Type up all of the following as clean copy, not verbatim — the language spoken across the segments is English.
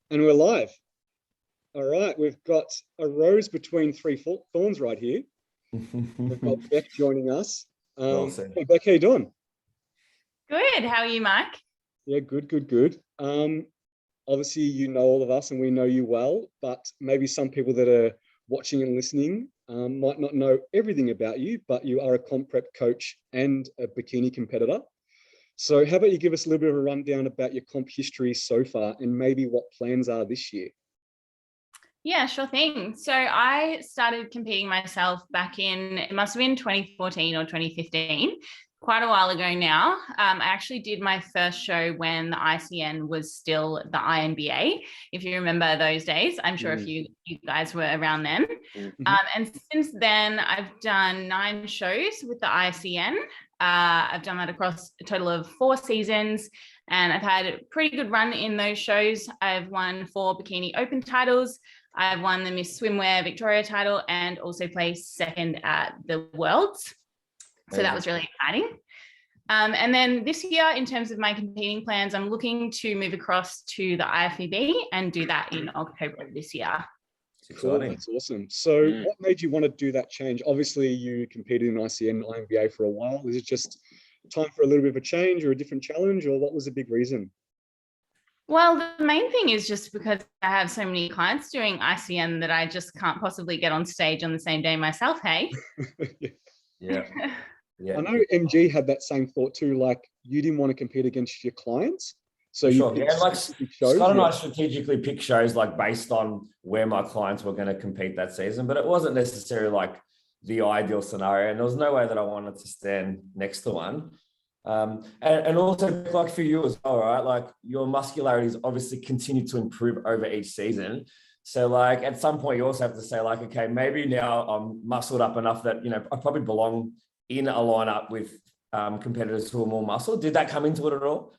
And we're live. All right, we've got a rose between three thorns right here. We've got Bec joining us. Well said. Hey, Bec, how you doing? Good. How are you, Mike? Yeah, good. Obviously, you know all of us and we know you well, but maybe some people that are watching and listening might not know everything about you, but you are a comp prep coach and a bikini competitor. So how about you give us a little bit of a rundown about your comp history so far and maybe what plans are this year? Yeah, sure thing. So I started competing myself back in, it must have been 2014 or 2015, quite a while ago now. I actually did my first show when the ICN was still the INBA, if you remember those days. I'm sure if you guys were around then. And since then, I've done 9 shows with the ICN. I've done that across a total of 4 seasons, and I've had a pretty good run in those shows. I've won 4 bikini open titles. I've won the Miss Swimwear Victoria title and also placed second at the Worlds. So that was really exciting. And then this year, in terms of my competing plans, I'm looking to move across to the IFBB and do that in October of this year. Cool, that's awesome. So what made you want to do that change? Obviously, you competed in ICN, INBA for a while. Is it just time for a little bit of a change or a different challenge, or what was the big reason? Well, the main thing is just because I have so many clients doing ICN that I just can't possibly get on stage on the same day myself, hey? Yeah. I know MG had that same thought too, like you didn't want to compete against your clients. So Scott and I strategically picked shows like based on where my clients were going to compete that season, but it wasn't necessarily like the ideal scenario. And there was no way that I wanted to stand next to one. And also like for you as well, right? Like your muscularity has obviously continued to improve over each season. So like at some point you also have to say like, okay, maybe now I'm muscled up enough that, you know, I probably belong in a lineup with competitors who are more muscled. Did that come into it at all?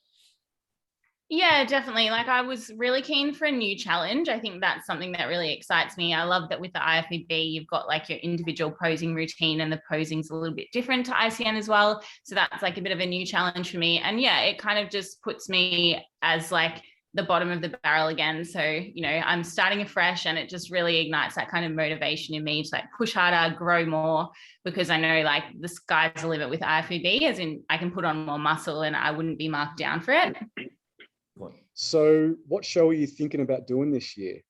Yeah, definitely. Like I was really keen for a new challenge. I think that's something that really excites me. I love that with the IFBB, you've got like your individual posing routine and the posing's a little bit different to ICN as well. So that's like a bit of a new challenge for me. And yeah, it kind of just puts me as like the bottom of the barrel again. So, you know, I'm starting afresh and it just really ignites that kind of motivation in me to like push harder, grow more, because I know like the sky's the limit with IFBB, as in I can put on more muscle and I wouldn't be marked down for it. So what show are you thinking about doing this year?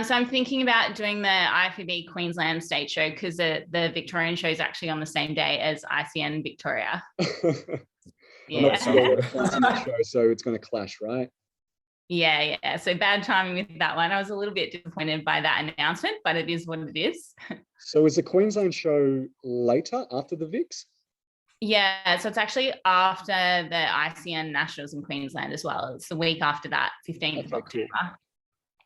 So I'm thinking about doing the IFBB Queensland state show because the Victorian show is actually on the same day as ICN Victoria. Yeah. So it's going to clash, right? Yeah. So bad timing with that one. I was a little bit disappointed by that announcement, but it is what it is. So is the Queensland show later after the Vics? Yeah, so it's actually after the ICN Nationals in Queensland as well. It's the week after that, 15th of October. Cool.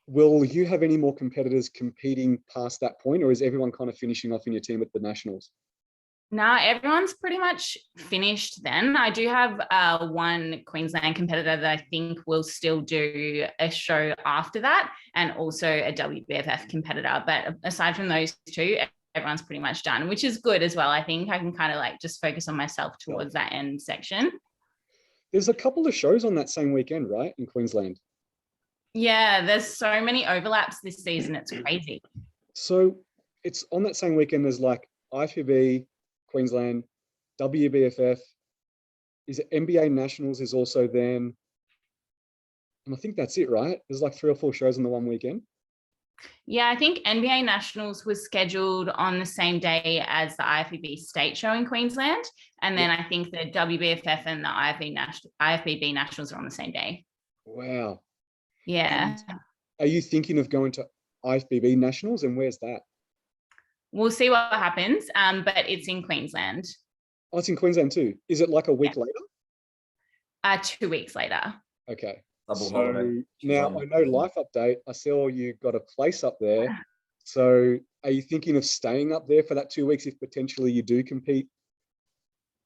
Will you have any more competitors competing past that point, or is everyone kind of finishing off in your team at the Nationals? No, everyone's pretty much finished then. I do have one Queensland competitor that I think will still do a show after that, and also a WBFF competitor. But aside from those two, everyone's pretty much done, which is good as well. I think I can kind of like just focus on myself towards that end section. There's a couple of shows on that same weekend, right, in Queensland? Yeah, there's so many overlaps this season. It's crazy. So it's on that same weekend. There's like IFBB, Queensland, WBFF. Is it NBA Nationals is also then? And I think that's it, right? There's like 3 or 4 shows on the one weekend. Yeah, I think NBA Nationals was scheduled on the same day as the IFBB state show in Queensland. And then I think the WBFF and the IFBB Nationals are on the same day. Wow. Yeah. And are you thinking of going to IFBB Nationals, and where's that? We'll see what happens, but it's in Queensland. Oh, it's in Queensland too. Is it like a week later? 2 weeks later. Okay. So now I know Life Update, I saw you got a place up there. So are you thinking of staying up there for that 2 weeks if potentially you do compete?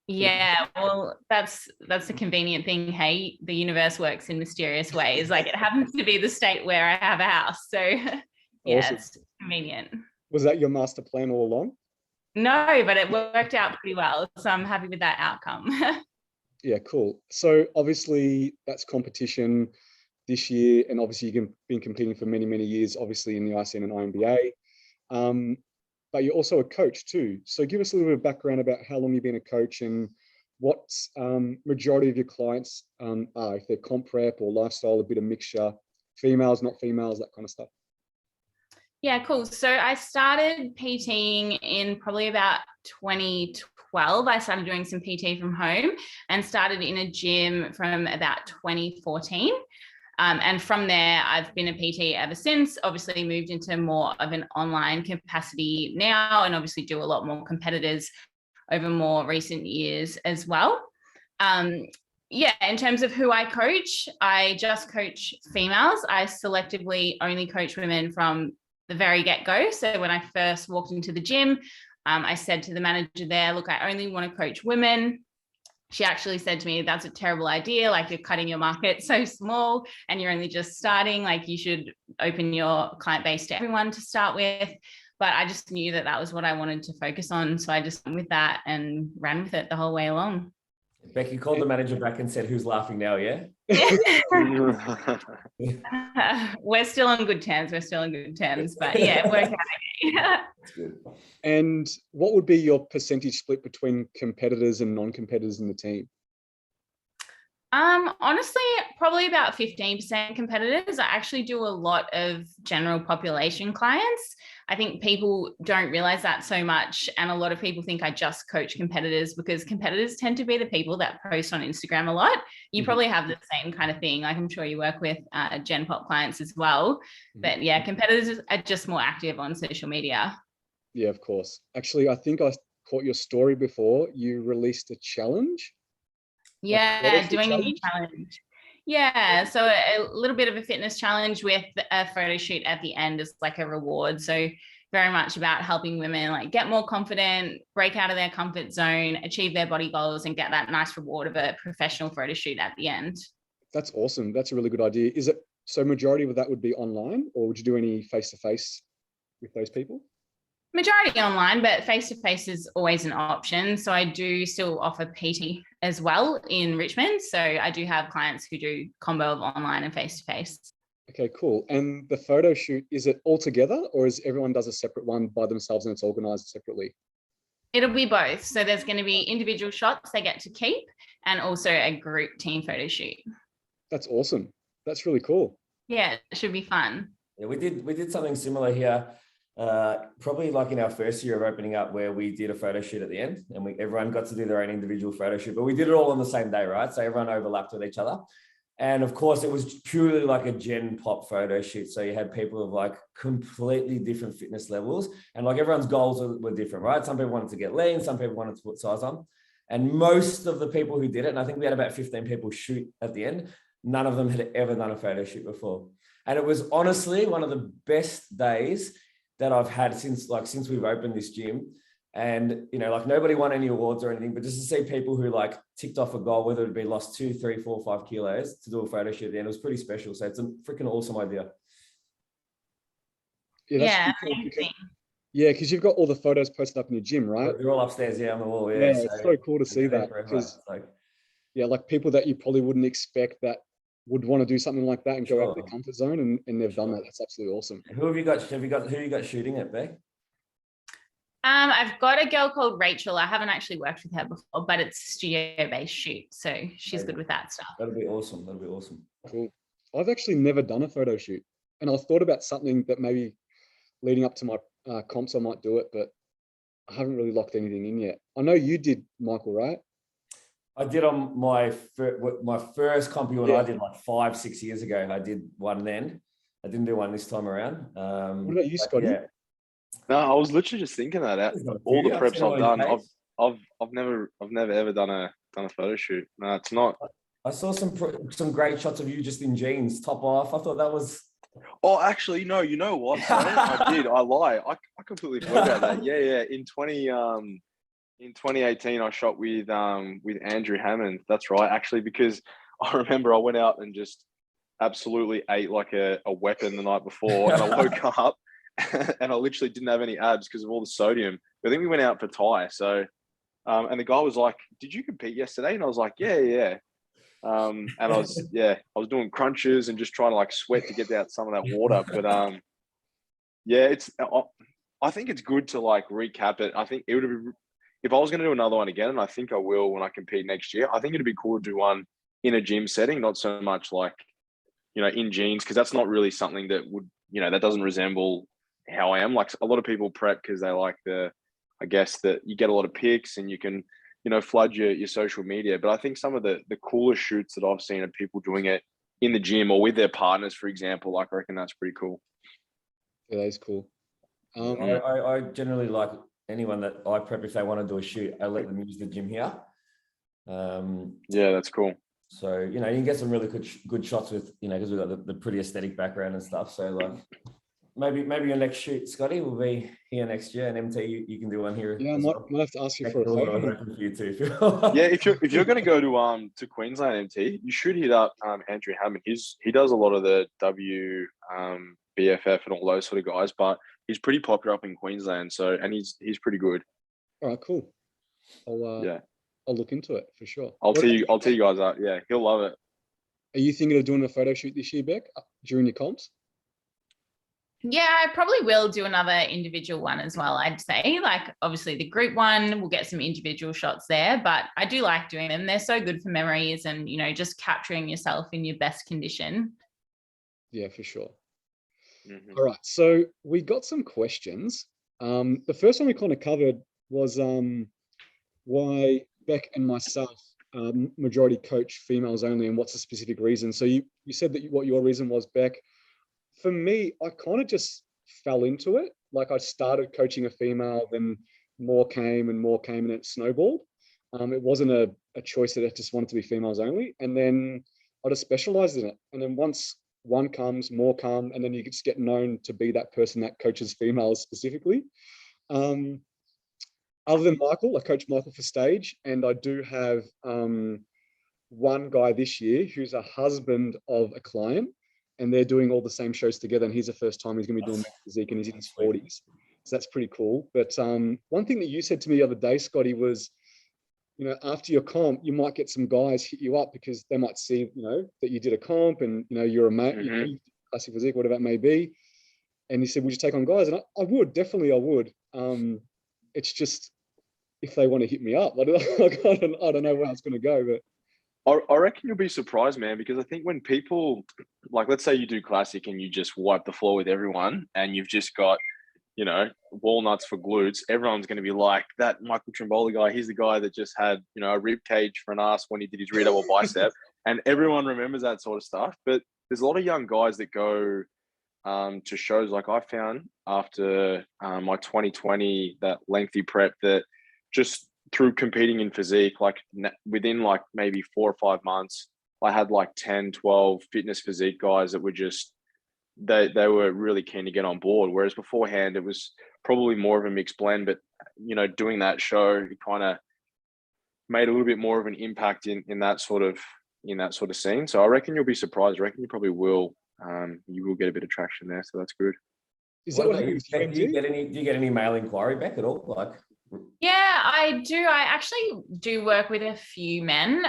Yeah, well, that's the convenient thing. Hey, the universe works in mysterious ways. Like it happens to be the state where I have a house. So yeah, awesome. It's convenient. Was that your master plan all along? No, but it worked out pretty well. So I'm happy with that outcome. Yeah, cool. So obviously that's competition. this year, and obviously you've been competing for many, many years, obviously in the ICN and INBA. But you're also a coach too. So give us a little bit of background about how long you've been a coach and what majority of your clients are, if they're comp prep or lifestyle, a bit of mixture, females, not females, that kind of stuff. Yeah, cool. So I started PTing in probably about 2012. I started doing some PT from home and started in a gym from about 2014. And from there, I've been a PT ever since, obviously moved into more of an online capacity now, and obviously do a lot more competitors over more recent years as well. Yeah, in terms of who I coach, I just coach females. I selectively only coach women from the very get-go. So when I first walked into the gym, I said to the manager there, look, I only want to coach women. She actually said to me, that's a terrible idea. Like, you're cutting your market so small and you're only just starting. Like, you should open your client base to everyone to start with. But I just knew that that was what I wanted to focus on. So I just went with that and ran with it the whole way along. Becky called the manager back and said, who's laughing now, yeah? We're still on good terms. But yeah, it worked out. That's good. And what would be your percentage split between competitors and non-competitors in the team? Honestly, probably about 15% competitors. I actually do a lot of general population clients. I think people don't realize that so much. And a lot of people think I just coach competitors, because competitors tend to be the people that post on Instagram a lot. You probably have the same kind of thing. Like, I'm sure you work with Gen Pop clients as well. But yeah, competitors are just more active on social media. Yeah, of course. Actually, I think I caught your story before. You released a challenge. Yeah, doing a new challenge. Yeah, so a little bit of a fitness challenge with a photo shoot at the end is like a reward. So very much about helping women like get more confident, break out of their comfort zone, achieve their body goals, and get that nice reward of a professional photo shoot at the end. That's awesome. That's a really good idea. Is it so majority of that would be online, or would you do any face-to-face with those people? Majority online, but face-to-face is always an option. So I do still offer PT as well in Richmond. So I do have clients who do combo of online and face-to-face. Okay, cool. And the photo shoot, is it all together, or is everyone does a separate one by themselves and it's organized separately? It'll be both. So there's going to be individual shots they get to keep, and also a group team photo shoot. That's awesome. That's really cool. Yeah, it should be fun. Yeah, we did something similar here. Probably like in our first year of opening up, where we did a photo shoot at the end, and everyone got to do their own individual photo shoot, but we did it all on the same day, right? So everyone overlapped with each other. And of course, it was purely like a Gen Pop photo shoot. So you had people of like completely different fitness levels, and like everyone's goals were different, right? Some people wanted to get lean, some people wanted to put size on. And most of the people who did it, and I think we had about 15 people shoot at the end, none of them had ever done a photo shoot before. And it was honestly one of the best days that I've had since we've opened this gym. And, you know, like nobody won any awards or anything, but just to see people who like ticked off a goal, whether it be lost 2, 3, 4, 5 kilos, to do a photo shoot at the end, it was pretty special. So it's a freaking awesome idea. Yeah, because you've got all the photos posted up in your gym, right? They're all upstairs, yeah, on the wall. Yeah, it's so cool to see that, because like people that you probably wouldn't expect that would want to do something like that and go out of their comfort zone, and they've done that. That's absolutely awesome. Who have you got shooting it, Bec? I've got a girl called Rachel. I haven't actually worked with her before, but it's studio-based shoot, so she's good with that stuff. That'll be awesome. Cool. I've actually never done a photo shoot, and I've thought about something that maybe leading up to my comps I might do it, but I haven't really locked anything in yet. I know you did, Michael, right? I did on my first comp you and I did like 5-6 years ago. I did one then. I didn't do one this time around. What about you, Scotty? Yeah. No, I was literally just thinking that out. All the preps I've done, I've never ever done a photo shoot. No, it's not. I saw some great shots of you just in jeans, top off. I thought that was. Oh, actually, no. You know what? I did. I lie. I completely forgot about that. Yeah. In 2018, I shot with Andrew Hammond. That's right. Actually, because I remember I went out and just absolutely ate like a weapon the night before, and I woke up and I literally didn't have any abs because of all the sodium. But then we went out for Thai. So, and the guy was like, "Did you compete yesterday?" And I was like, "Yeah." And I was doing crunches and just trying to like sweat to get out some of that water. But I think it's good to like recap it. I think it would be, if I was going to do another one again, and I think I will when I compete next year, I think it'd be cool to do one in a gym setting, not so much like, in jeans, because that's not really something that would, that doesn't resemble how I am. Like a lot of people prep because they like I guess that you get a lot of pics and you can, flood your social media. But I think some of the coolest shoots that I've seen are people doing it in the gym or with their partners, for example. Like, I reckon that's pretty cool. Yeah, that is cool. I generally like anyone that I prep, if they want to do a shoot, I let them use the gym here. Yeah, that's cool. So, you can get some really good shots with, because we've got the pretty aesthetic background and stuff. So like maybe your next shoot, Scotty, will be here next year, and MT, you can do one here. Yeah, I might have to ask you for a photo. For you too. Yeah, if you're going to go to Queensland, MT, you should hit up Andrew Hammond. He does a lot of the BFF and all those sort of guys, but he's pretty popular up in Queensland. So, and he's pretty good. All right, cool. I'll look into it for sure. I'll tell you guys out. Yeah, he'll love it. Are you thinking of doing a photo shoot this year, Bec, during your comps? Yeah, I probably will do another individual one as well, I'd say. Like, obviously the group one, we'll get some individual shots there, but I do like doing them. They're so good for memories and, just capturing yourself in your best condition. Yeah, for sure. Mm-hmm. All right, so we got some questions. The first one we kind of covered was why Bec and myself majority coach females only, and what's the specific reason. So you said that what your reason was, Bec. For me, I kind of just fell into it. Like, I started coaching a female, then more came and it snowballed. It wasn't a choice that I just wanted to be females only. And then I just specialized in it. And then once one comes, more come, and then you just get known to be that person that coaches females specifically. Other than Michael, I coach Michael for stage, and I do have one guy this year who's a husband of a client, and they're doing all the same shows together. And he's the first time he's going to be doing physique, and he's in his 40s. So that's pretty cool. But one thing that you said to me the other day, Scotty, was, after your comp, you might get some guys hit you up because they might see, that you did a comp and, you're a mate, Mm-hmm. Classic physique, whatever it may be. And he said, would you take on guys? And I would, definitely I would. It's just, if they want to hit me up, I don't know where it's going to go, but. I reckon you'll be surprised, man, because I think when people, like, let's say you do classic and you just wipe the floor with everyone and you've just got, walnuts for glutes, everyone's going to be like, that Michael Trimboli guy, he's the guy that just had, a rib cage for an ass when he did his rear double bicep. And everyone remembers that sort of stuff. But there's a lot of young guys that go to shows, like I found after my 2020, that lengthy prep, that just through competing in physique, like within like maybe 4 or 5 months, I had like 10, 12 fitness physique guys that were just, they were really keen to get on board. Whereas beforehand, it was probably more of a mixed blend, but doing that show, it kind of made a little bit more of an impact in that sort of scene. So I reckon you'll be surprised. I reckon you probably will. You will get a bit of traction there. So that's good. Is that what happens? Do you get any mail inquiry back at all? Like, yeah, I do. I actually do work with a few men,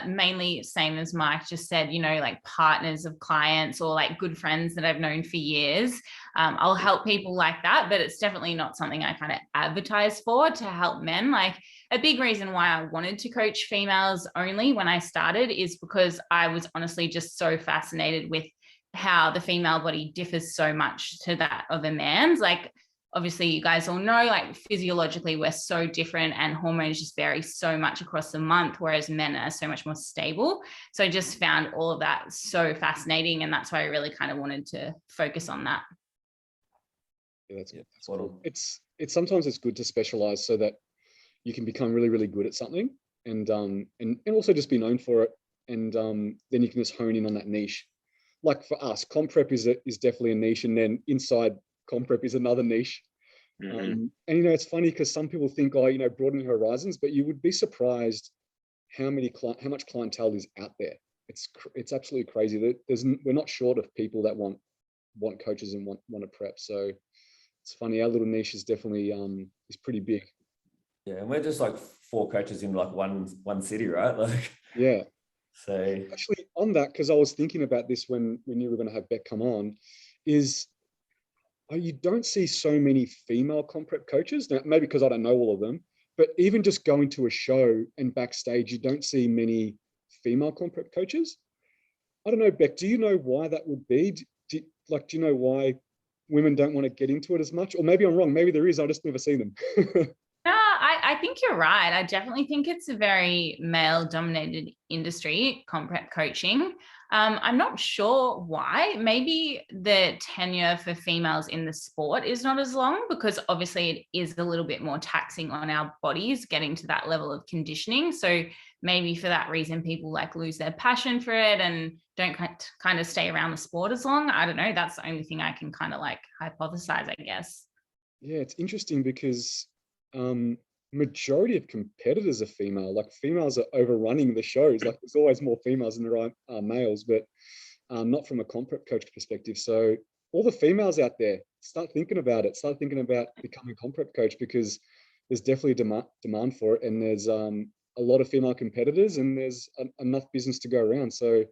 mainly same as Mike just said, like partners of clients or like good friends that I've known for years. I'll help people like that, but it's definitely not something I kind of advertise for, to help men. Like, a big reason why I wanted to coach females only when I started is because I was honestly just so fascinated with how the female body differs so much to that of a man's. Like, obviously you guys all know, like, physiologically we're so different and hormones just vary so much across the month, whereas men are so much more stable. So I just found all of that so fascinating, and that's why I really kind of wanted to focus on that. Yeah, that's cool. It's sometimes it's good to specialize so that you can become really, really good at something, and also just be known for it, and then you can just hone in on that niche. Like for us, comp prep is definitely a niche, and then inside comp prep is another niche. Mm-hmm. And it's funny because some people think, broaden your horizons, but you would be surprised how much clientele is out there. It's absolutely crazy that we're not short of people that want coaches and want to prep. So it's funny, our little niche is definitely is pretty big. Yeah, and we're just like 4 coaches in like one city, right? Like, yeah. So actually on that, because I was thinking about this when you were going to have Bec come on, is you don't see so many female comp prep coaches. Now, maybe because I don't know all of them, but even just going to a show and backstage, you don't see many female comp prep coaches. I don't know, Bec, do you know why that would be? Do you know why women don't want to get into it as much? Or maybe I'm wrong. Maybe there is. I just never seen them. No, I think you're right. I definitely think it's a very male-dominated industry, comp prep coaching. I'm not sure why. Maybe the tenure for females in the sport is not as long, because obviously it is a little bit more taxing on our bodies getting to that level of conditioning. So maybe for that reason, people like lose their passion for it and don't kind of stay around the sport as long. I don't know. That's the only thing I can kind of like hypothesize, I guess. Yeah, it's interesting because majority of competitors are female. Like females are overrunning the shows. Like there's always more females than there are males, but not from a comp prep coach perspective. So all the females out there, start thinking about it. Start thinking about becoming a comp prep coach, because there's definitely demand for it, and there's a lot of female competitors, and there's enough business to go around. So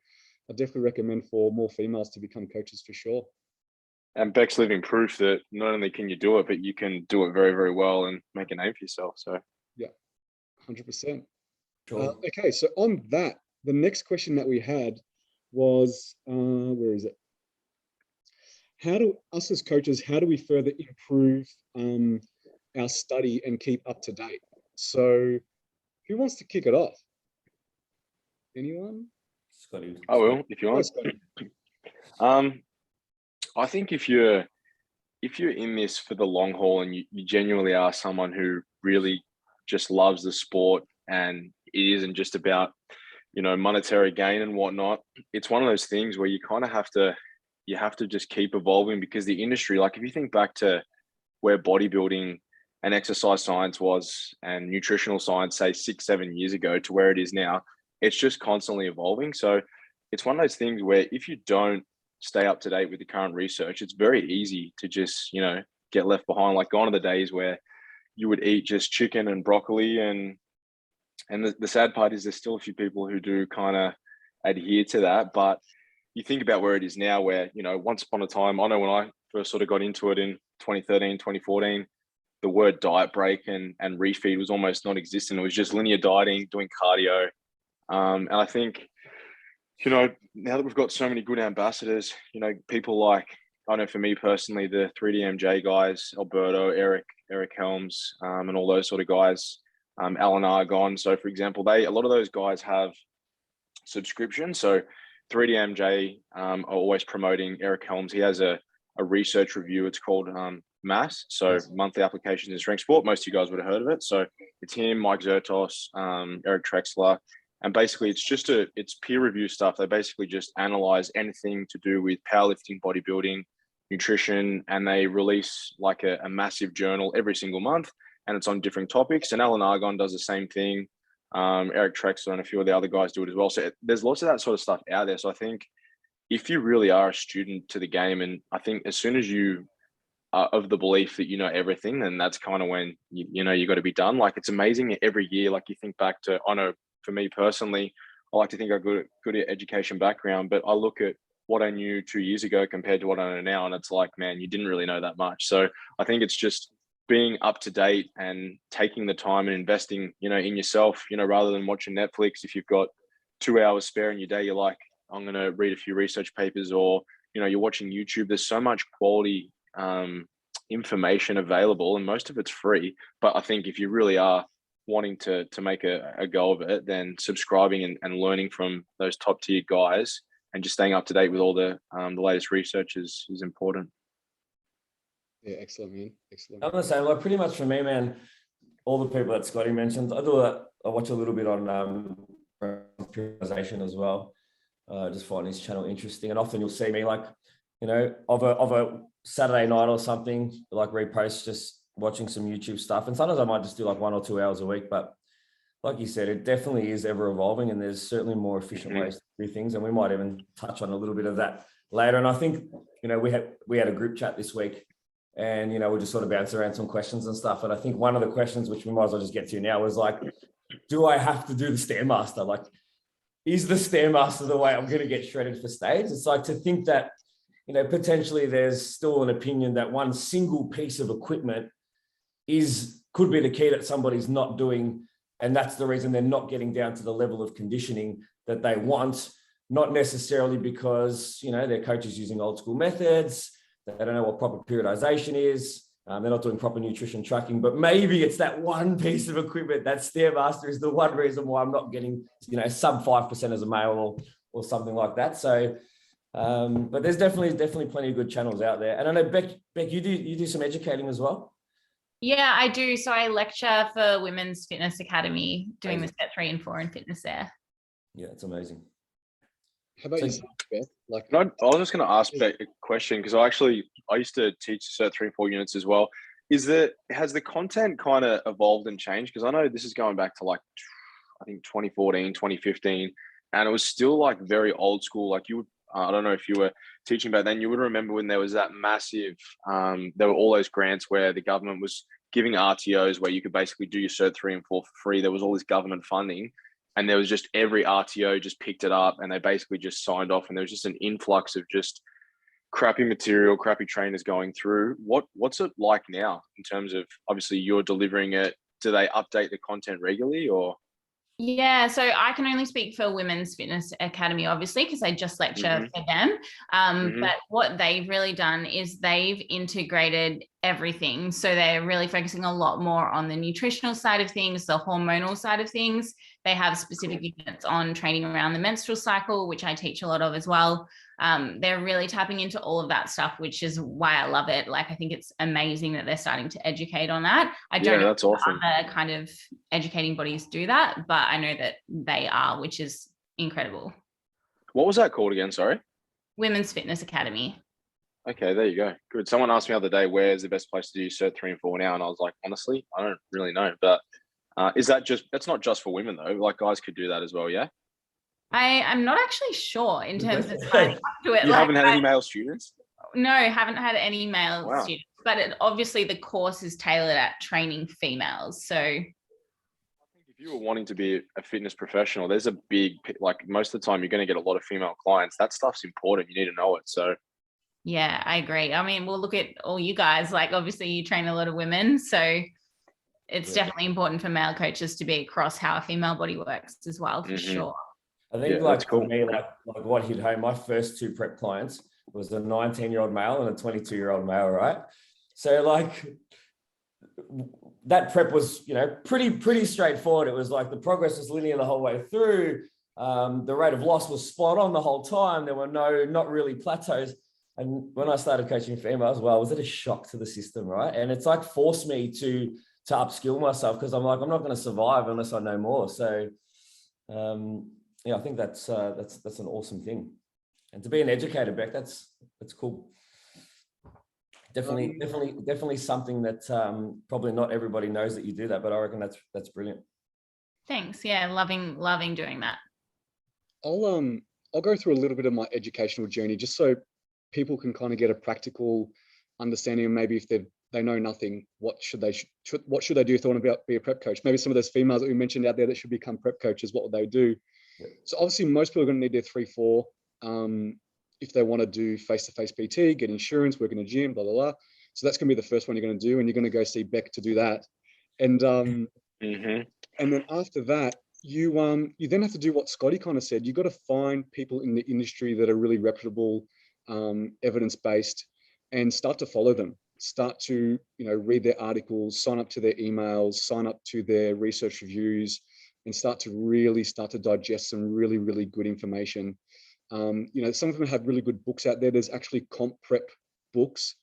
I definitely recommend for more females to become coaches for sure. And Bec's living proof that not only can you do it, but you can do it very, very well and make a name for yourself. So yeah, 100%. sure. Okay, so on that, the next question that we had was, where is it? How do us as coaches, how do we further improve our study and keep up to date? So who wants to kick it off? Anyone? Scotty. I will, if you want. I think if you're in this for the long haul and you genuinely are someone who really just loves the sport, and it isn't just about, monetary gain and whatnot, it's one of those things where you kind of have to just keep evolving, because the industry, like if you think back to where bodybuilding and exercise science was and nutritional science, say 6-7 years ago, to where it is now, it's just constantly evolving. So it's one of those things where if you don't stay up to date with the current research, it's very easy to just, get left behind. Like gone are the days where you would eat just chicken and broccoli, and the sad part is there's still a few people who do kind of adhere to that. But you think about where it is now, where, once upon a time, I know when I first sort of got into it in 2013, 2014, the word diet break and refeed was almost non-existent. It was just linear dieting, doing cardio. And I think, now that we've got so many good ambassadors, people like, I know for me personally, the 3DMJ guys, Alberto, Eric Helms, and all those sort of guys, Alan Argon. So for example, a lot of those guys have subscriptions. So 3DMJ are always promoting Eric Helms. He has a research review. It's called MASS. So monthly applications in strength sport. Most of you guys would have heard of it. So it's him, Mike Zertos, Eric Trexler. And basically it's peer review stuff. They basically just analyze anything to do with powerlifting, bodybuilding, nutrition, and they release like a massive journal every single month, and it's on different topics. And Alan Argon does the same thing. Eric Trexler and a few of the other guys do it as well. So there's lots of that sort of stuff out there. So I think if you really are a student to the game, and I think as soon as you are of the belief that you know everything, then that's kind of when you got to be done. Like it's amazing every year. Like you think back to, I know for me personally, I like to think I got a good education background, but I look at what I knew 2 years ago compared to what I know now, and it's like, man, you didn't really know that much. So I think it's just being up to date and taking the time and investing, in yourself, rather than watching Netflix. If you've got 2 hours spare in your day, you're like, I'm going to read a few research papers, or, you're watching YouTube. There's so much quality information available, and most of it's free. But I think if you really are wanting to make a go of it, then subscribing and learning from those top tier guys and just staying up to date with all the latest research is important. Yeah, excellent, man. Excellent. I'm the same. Like pretty much for me, man, all the people that Scotty mentioned, I do that. I watch a little bit on periodization as well. Just find his channel interesting, and often you'll see me like, of a Saturday night or something, like repost just watching some YouTube stuff. And sometimes I might just do like 1 or 2 hours a week, but like you said, it definitely is ever evolving, and there's certainly more efficient ways to do things. And we might even touch on a little bit of that later. And I think, we had a group chat this week, and, we just sort of bounce around some questions and stuff. And I think one of the questions, which we might as well just get to now, was like, do I have to do the stairmaster? Like, is the stairmaster the way I'm going to get shredded for stage? It's like to think that, you know, potentially there's still an opinion that one single piece of equipment could be the key that somebody's not doing. And that's the reason they're not getting down to the level of conditioning that they want, not necessarily because, you know, their coach is using old school methods. They don't know what proper periodization is. They're not doing proper nutrition tracking, but maybe it's that one piece of equipment, that stairmaster is the one reason why I'm not getting, you know, sub 5% as a male or something like that. So, but there's definitely plenty of good channels out there. And I know Bec, you do some educating as well. Yeah, I do. So I lecture for Women's Fitness Academy, doing the set 3 and 4 in fitness there. Yeah, it's amazing. How about yourself, Beth? Like, I was just going to ask Bec a question, because I used to teach Cert 3 and 4 units as well. Has the content kind of evolved and changed? Because I know this is going back to like, I think 2014, 2015, and it was still like very old school. Like you would, I don't know if you were teaching back then, you would remember when there was that massive, there were all those grants where the government was giving RTOs where you could basically do your Cert 3 and 4 for free. There was all this government funding, and there was just every RTO just picked it up and they basically just signed off, and there was just an influx of just crappy material, crappy trainers going through. What's it like now in terms of, obviously you're delivering it? Do they update the content regularly or? Yeah, so I can only speak for Women's Fitness Academy, obviously, because I just lecture for them. But what they've really done is they've integrated everything. So they're really focusing a lot more on the nutritional side of things, the hormonal side of things. They have specific units on training around the menstrual cycle, which I teach a lot of as well. They're really tapping into all of that stuff, which is why I love it. Like, I think it's amazing that they're starting to educate on that. I don't know if awesome. other kind of educating bodies do that, but I know that they are, which is incredible. What was that called again? Sorry. Women's Fitness Academy. Okay, there you go. Good. Someone asked me the other day, where's the best place to do Cert 3 and 4 now? And I was like, honestly, I don't really know. But that's not just for women though. Like guys could do that as well, yeah? I'm not actually sure in terms of signing up to it. You haven't had any male students? No, haven't had any male students, but obviously the course is tailored at training females. So I think if you were wanting to be a fitness professional, there's a big, like most of the time you're going to get a lot of female clients. That stuff's important. You need to know it. So yeah, I agree. I mean, we'll look at all you guys, like obviously you train a lot of women. So it's definitely important for male coaches to be across how a female body works as well, for sure. I think like for me, like what hit home, my first 2 prep clients was a 19-year-old male and a 22-year-old male, right? So like that prep was, you know, pretty straightforward. It was like the progress was linear the whole way through. The rate of loss was spot on the whole time. There were not really plateaus. And when I started coaching females, well, was it a shock to the system, right? And it's like forced me to upskill myself, because I'm like, I'm not going to survive unless I know more. So yeah, I think that's an awesome thing. And to be an educator, Bec, that's cool. Definitely something that probably not everybody knows that you do that, but I reckon that's brilliant. Thanks. Yeah, loving doing that. I'll go through a little bit of my educational journey just so people can kind of get a practical understanding of maybe if they know nothing, what should they do if they want to be a prep coach? Maybe some of those females that we mentioned out there that should become prep coaches, what would they do? Yeah. So obviously most people are going to need their 3-4 if they want to do face-to-face PT, get insurance, work in a gym, blah, blah, blah. So that's going to be the first one you're going to do, and you're going to go see Bec to do that. And and then after that, you then have to do what Scotty kind of said. You've got to find people in the industry that are really reputable, evidence-based, and start to follow them. Start to, you know, read their articles, sign up to their emails, sign up to their research reviews, and start to digest some really, really good information. You know, some of them have really good books out there. There's actually comp prep books.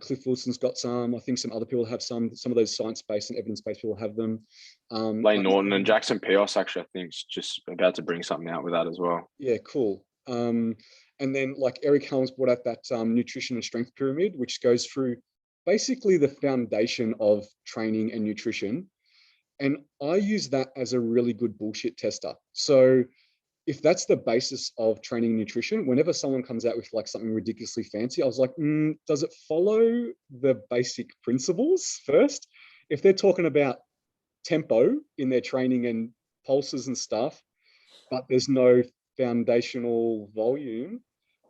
Cliff Wilson's got some. I think some other people have some of those science-based and evidence-based people have them. Lane Norton and Jackson Pios actually, I think, is just about to bring something out with that as well. Yeah, cool. And then like Eric Helms brought out that nutrition and strength pyramid, which goes through basically the foundation of training and nutrition. And I use that as a really good bullshit tester. So if that's the basis of training and nutrition, whenever someone comes out with like something ridiculously fancy, I was like, does it follow the basic principles first? If they're talking about tempo in their training and pulses and stuff, but there's no foundational volume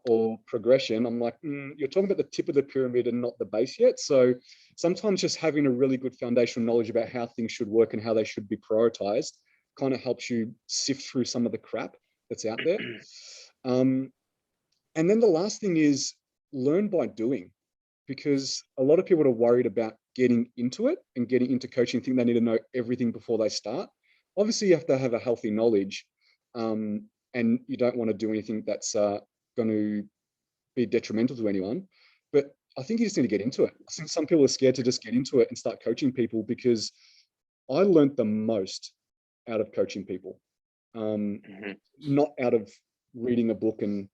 or progression. I'm like, you're talking about the tip of the pyramid and not the base yet. So sometimes just having a really good foundational knowledge about how things should work and how they should be prioritized kind of helps you sift through some of the crap that's out there. And then the last thing is learn by doing, because a lot of people are worried about getting into it and getting into coaching, think they need to know everything before they start. Obviously, you have to have a healthy knowledge, and you don't want to do anything that's going to be detrimental to anyone. But I think you just need to get into it. I think some people are scared to just get into it and start coaching people, because I learned the most out of coaching people, not out of reading a book and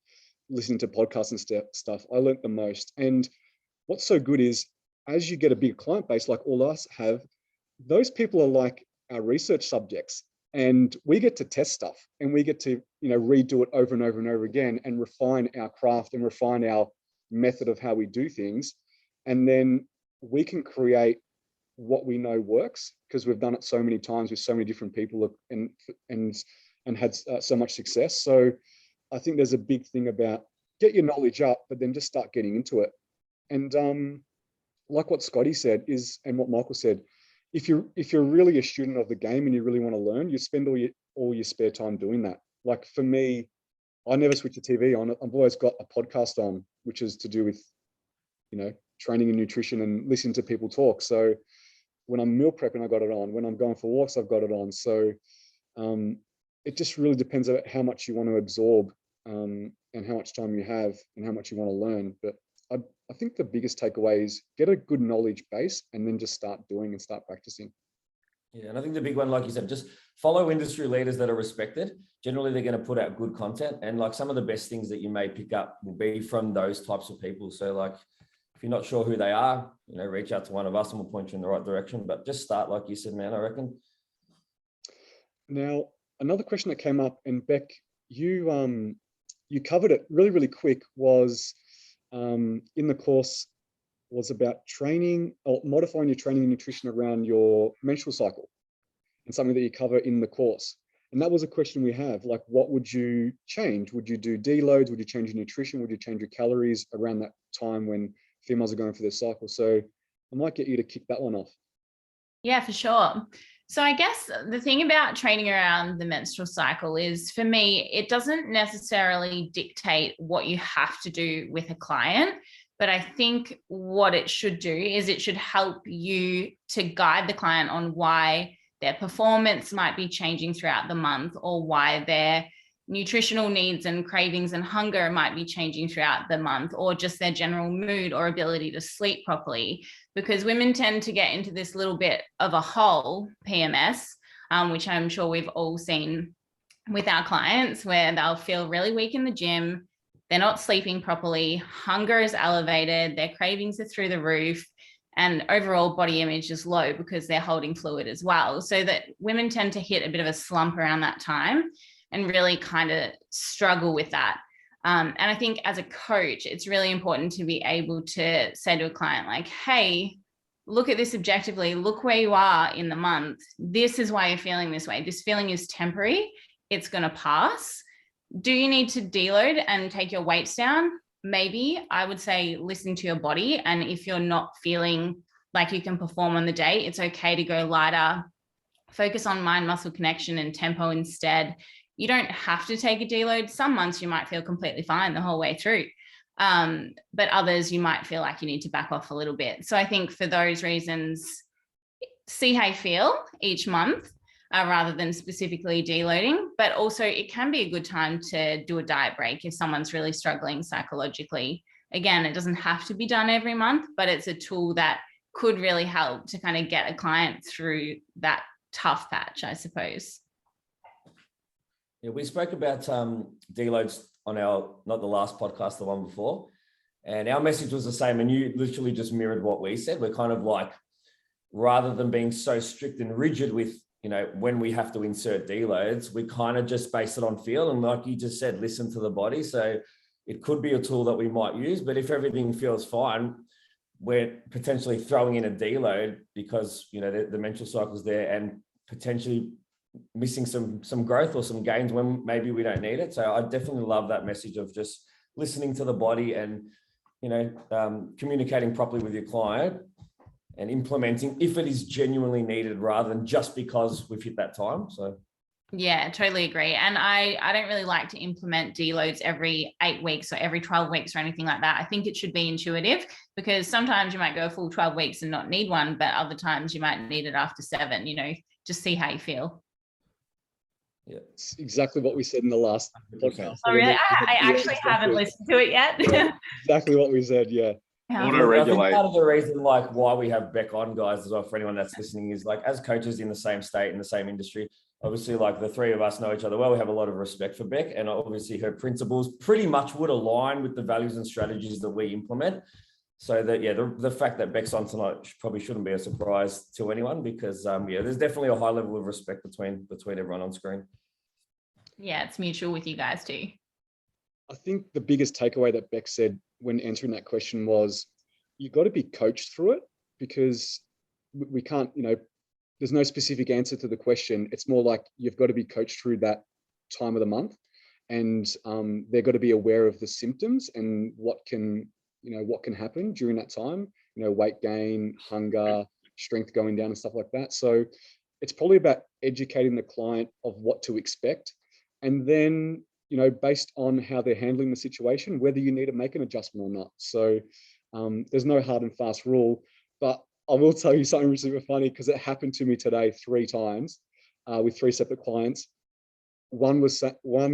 listening to podcasts and stuff. I learned the most. And what's so good is, as you get a bigger client base, like all us have, those people are like our research subjects, and we get to test stuff, and we get to, redo it over and over and over again, and refine our craft and refine our method of how we do things. And then we can create what we know works, because we've done it so many times with so many different people and had so much success. So I think there's a big thing about get your knowledge up, but then just start getting into it. And like what Scotty said and what Michael said, if you're really a student of the game and you really want to learn, you spend all your spare time doing that. Like for me, I never switch the TV on. I've always got a podcast on, which is to do with, training and nutrition and listening to people talk. So when I'm meal prepping, I got it on. When I'm going for walks, I've got it on. So it just really depends on how much you want to absorb, and how much time you have and how much you want to learn. But I think the biggest takeaway is get a good knowledge base and then just start doing and start practicing. Yeah, and I think the big one, like you said, just follow industry leaders that are respected. Generally, they're going to put out good content, and like some of the best things that you may pick up will be from those types of people. So like, if you're not sure who they are, reach out to one of us and we'll point you in the right direction. But just start, like you said, man, I reckon. Now, another question that came up, and Bec, you covered it really, really quick, was in the course was about training or modifying your training and nutrition around your menstrual cycle, and something that you cover in the course. And that was a question we have, like, what would you change? Would you do deloads? Would you change your nutrition? Would you change your calories around that time when females are going through their cycle? So I might get you to kick that one off. Yeah, for sure. So I guess the thing about training around the menstrual cycle is, for me, it doesn't necessarily dictate what you have to do with a client, but I think what it should do is it should help you to guide the client on why their performance might be changing throughout the month, or why their nutritional needs and cravings and hunger might be changing throughout the month, or just their general mood or ability to sleep properly. Because women tend to get into this little bit of a hole, PMS, which I'm sure we've all seen with our clients, where they'll feel really weak in the gym, they're not sleeping properly, hunger is elevated, their cravings are through the roof, and overall body image is low because they're holding fluid as well. So that women tend to hit a bit of a slump around that time and really kind of struggle with that. And I think as a coach, it's really important to be able to say to a client, like, hey, look at this objectively, look where you are in the month. This is why you're feeling this way. This feeling is temporary. It's going to pass. Do you need to deload and take your weights down? Maybe. I would say listen to your body. And if you're not feeling like you can perform on the day, it's okay to go lighter. Focus on mind-muscle connection and tempo instead. You don't have to take a deload. Some months you might feel completely fine the whole way through. But others you might feel like you need to back off a little bit. So I think for those reasons, see how you feel each month rather than specifically deloading. But also it can be a good time to do a diet break if someone's really struggling psychologically. Again, it doesn't have to be done every month, but it's a tool that could really help to kind of get a client through that tough patch, I suppose. Yeah, we spoke about deloads on our, not the last podcast, the one before, and our message was the same, and you literally just mirrored what we said. We're kind of like, rather than being so strict and rigid with, when we have to insert deloads, we kind of just base it on feel. And like you just said, listen to the body. So it could be a tool that we might use, but if everything feels fine, we're potentially throwing in a deload because, the menstrual cycle's there, and potentially missing some growth or some gains when maybe we don't need it. So I definitely love that message of just listening to the body and, you know, communicating properly with your client and implementing if it is genuinely needed rather than just because we've hit that time. So yeah, totally agree. And I don't really like to implement deloads every 8 weeks or every 12 weeks or anything like that. I think it should be intuitive, because sometimes you might go a full 12 weeks and not need one, but other times you might need it after 7, you know, just see how you feel. Yeah, it's exactly what we said in the last podcast. Oh, really? I actually haven't listened to it yet. Exactly what we said, yeah. Auto-regulate. Part of the reason like why we have Bec on, guys, as well, for anyone that's listening, is like as coaches in the same state, in the same industry, obviously like the three of us know each other well. We have a lot of respect for Bec, and obviously her principles pretty much would align with the values and strategies that we implement. So that, yeah, the fact that Bec's on tonight probably shouldn't be a surprise to anyone, because yeah, there's definitely a high level of respect between everyone on screen. Yeah, it's mutual with you guys too. I think the biggest takeaway that Bec said when answering that question was, you got to be coached through it, because we can't, you know, there's no specific answer to the question. It's more like you've got to be coached through that time of the month, and they've got to be aware of the symptoms and what can happen during that time, you know, weight gain, hunger, strength going down and stuff like that. So it's probably about educating the client of what to expect. And then, you know, based on how they're handling the situation, whether you need to make an adjustment or not. So there's no hard and fast rule, but I will tell you something super funny, because it happened to me today 3 times with 3 separate clients. One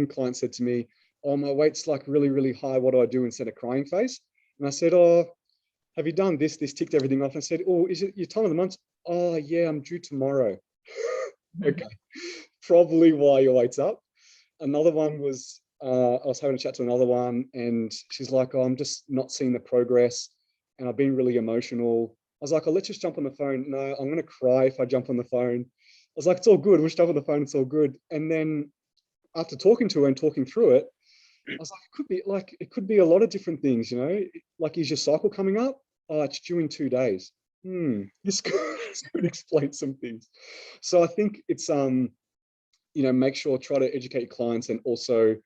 client said to me, "Oh, my weight's like really, really high. What do I do?" instead of crying face. And I said, "Oh, have you done this?" This ticked everything off. I said, "Oh, is it your time of the month?" "Oh, yeah, I'm due tomorrow." Okay, probably why your weight's up. Another one was, I was having a chat to another one, and she's like, "Oh, I'm just not seeing the progress, and I've been really emotional." I was like, "Oh, let's just jump on the phone." "No, I'm going to cry if I jump on the phone." I was like, "It's all good. We'll just jump on the phone. It's all good." And then after talking to her and talking through it, I was like, it could be a lot of different things, you know, like, is your cycle coming up? "Oh, it's due in 2 days. This could explain some things." So I think it's, you know, make sure, try to educate clients and also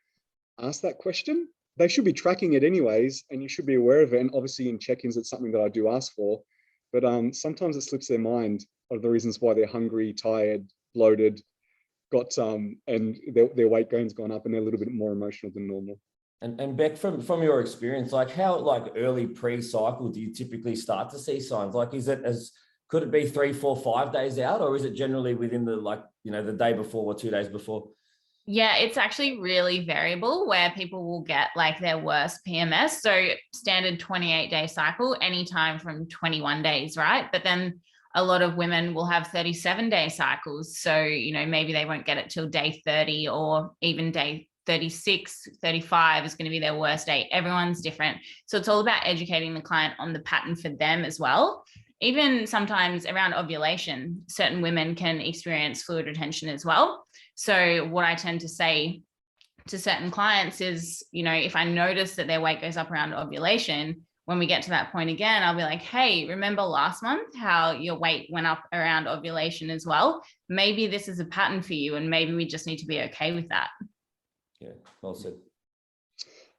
ask that question. They should be tracking it anyways, and you should be aware of it. And obviously in check-ins, it's something that I do ask for, but sometimes it slips their mind of the reasons why they're hungry, tired, bloated, got and their weight gain's gone up, and they're a little bit more emotional than normal. And Bec, from your experience, like how like early pre-cycle do you typically start to see signs? Like, could it be 3, 4, 5 days out, or is it generally within the, like, you know, the day before or 2 days before? Yeah, it's actually really variable, where people will get like their worst PMS. So standard 28-day cycle, anytime from 21 days, right? But then a lot of women will have 37-day cycles. So, you know, maybe they won't get it till day 30, or even day 36, 35 is going to be their worst day. Everyone's different. So it's all about educating the client on the pattern for them as well. Even sometimes around ovulation, certain women can experience fluid retention as well. So what I tend to say to certain clients is, you know, if I notice that their weight goes up around ovulation, when we get to that point again, I'll be like, "Hey, remember last month how your weight went up around ovulation as well? Maybe this is a pattern for you, and maybe we just need to be okay with that." Yeah, well said.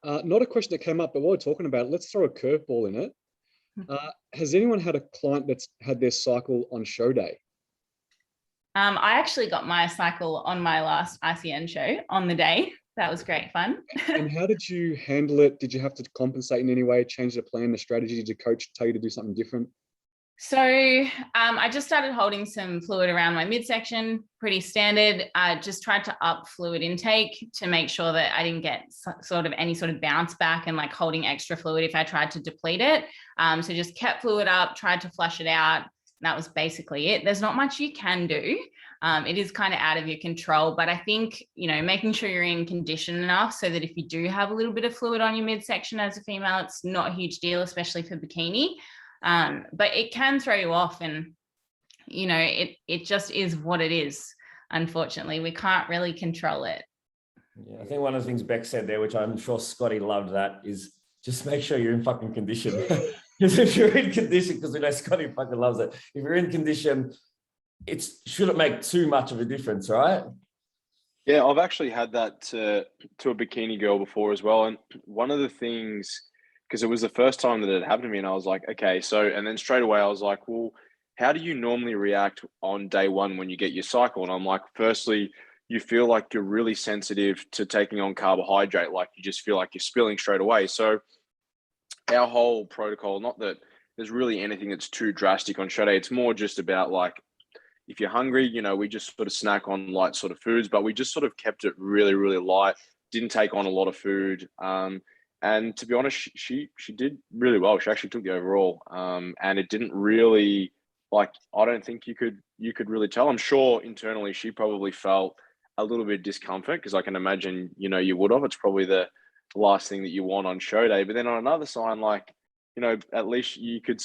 Not a question that came up, but while we're talking about it, let's throw a curveball in it. Has anyone had a client that's had their cycle on show day? I actually got my cycle on my last ICN show on the day. That was great fun. And how did you handle it? Did you have to compensate in any way, change the plan, the strategy? Did your coach tell you to do something different? So I just started holding some fluid around my midsection, pretty standard. I just tried to up fluid intake to make sure that I didn't get any sort of bounce back and like holding extra fluid if I tried to deplete it. So just kept fluid up, tried to flush it out. That was basically it. There's not much you can do. It is kind of out of your control, but I think, you know, making sure you're in condition enough so that if you do have a little bit of fluid on your midsection as a female, it's not a huge deal, especially for bikini. But it can throw you off, and, you know, it just is what it is. Unfortunately, we can't really control it. Yeah, I think one of the things Bec said there, which I'm sure Scotty loved, that is just make sure you're in fucking condition. Because if you're in condition, because we know Scotty fucking loves it. If you're in condition, shouldn't make too much of a difference, right? Yeah, I've actually had that to a bikini girl before as well. And one of the things, because it was the first time that it happened to me, and I was like, okay, so, and then straight away I was like, well, how do you normally react on day one when you get your cycle? And I'm like, firstly, you feel like you're really sensitive to taking on carbohydrate. Like you just feel like you're spilling straight away. So our whole protocol, not that there's really anything that's too drastic on show day. It's more just about like, if you're hungry, you know, we just sort of snack on light sort of foods, but we just sort of kept it really, really light. Didn't take on a lot of food. And to be honest, she did really well. She actually took the overall. And it didn't really, like, I don't think you could really tell. I'm sure internally she probably felt a little bit of discomfort, because I can imagine, you know, you would have. It's probably the last thing that you want on show day. But then on another side, like, you know, at least you could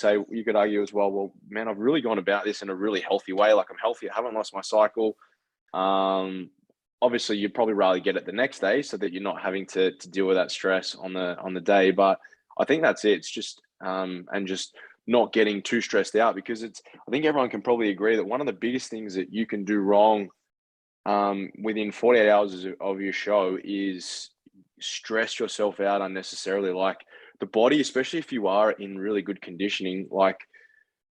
argue as well, man, I've really gone about this in a really healthy way. Like I'm healthy. I haven't lost my cycle. Obviously you'd probably rather get it the next day so that you're not having to deal with that stress on the day. But I think that's it. It's just, and just not getting too stressed out, because I think everyone can probably agree that one of the biggest things that you can do wrong within 48 hours of your show is stress yourself out unnecessarily. Like the body, especially if you are in really good conditioning, like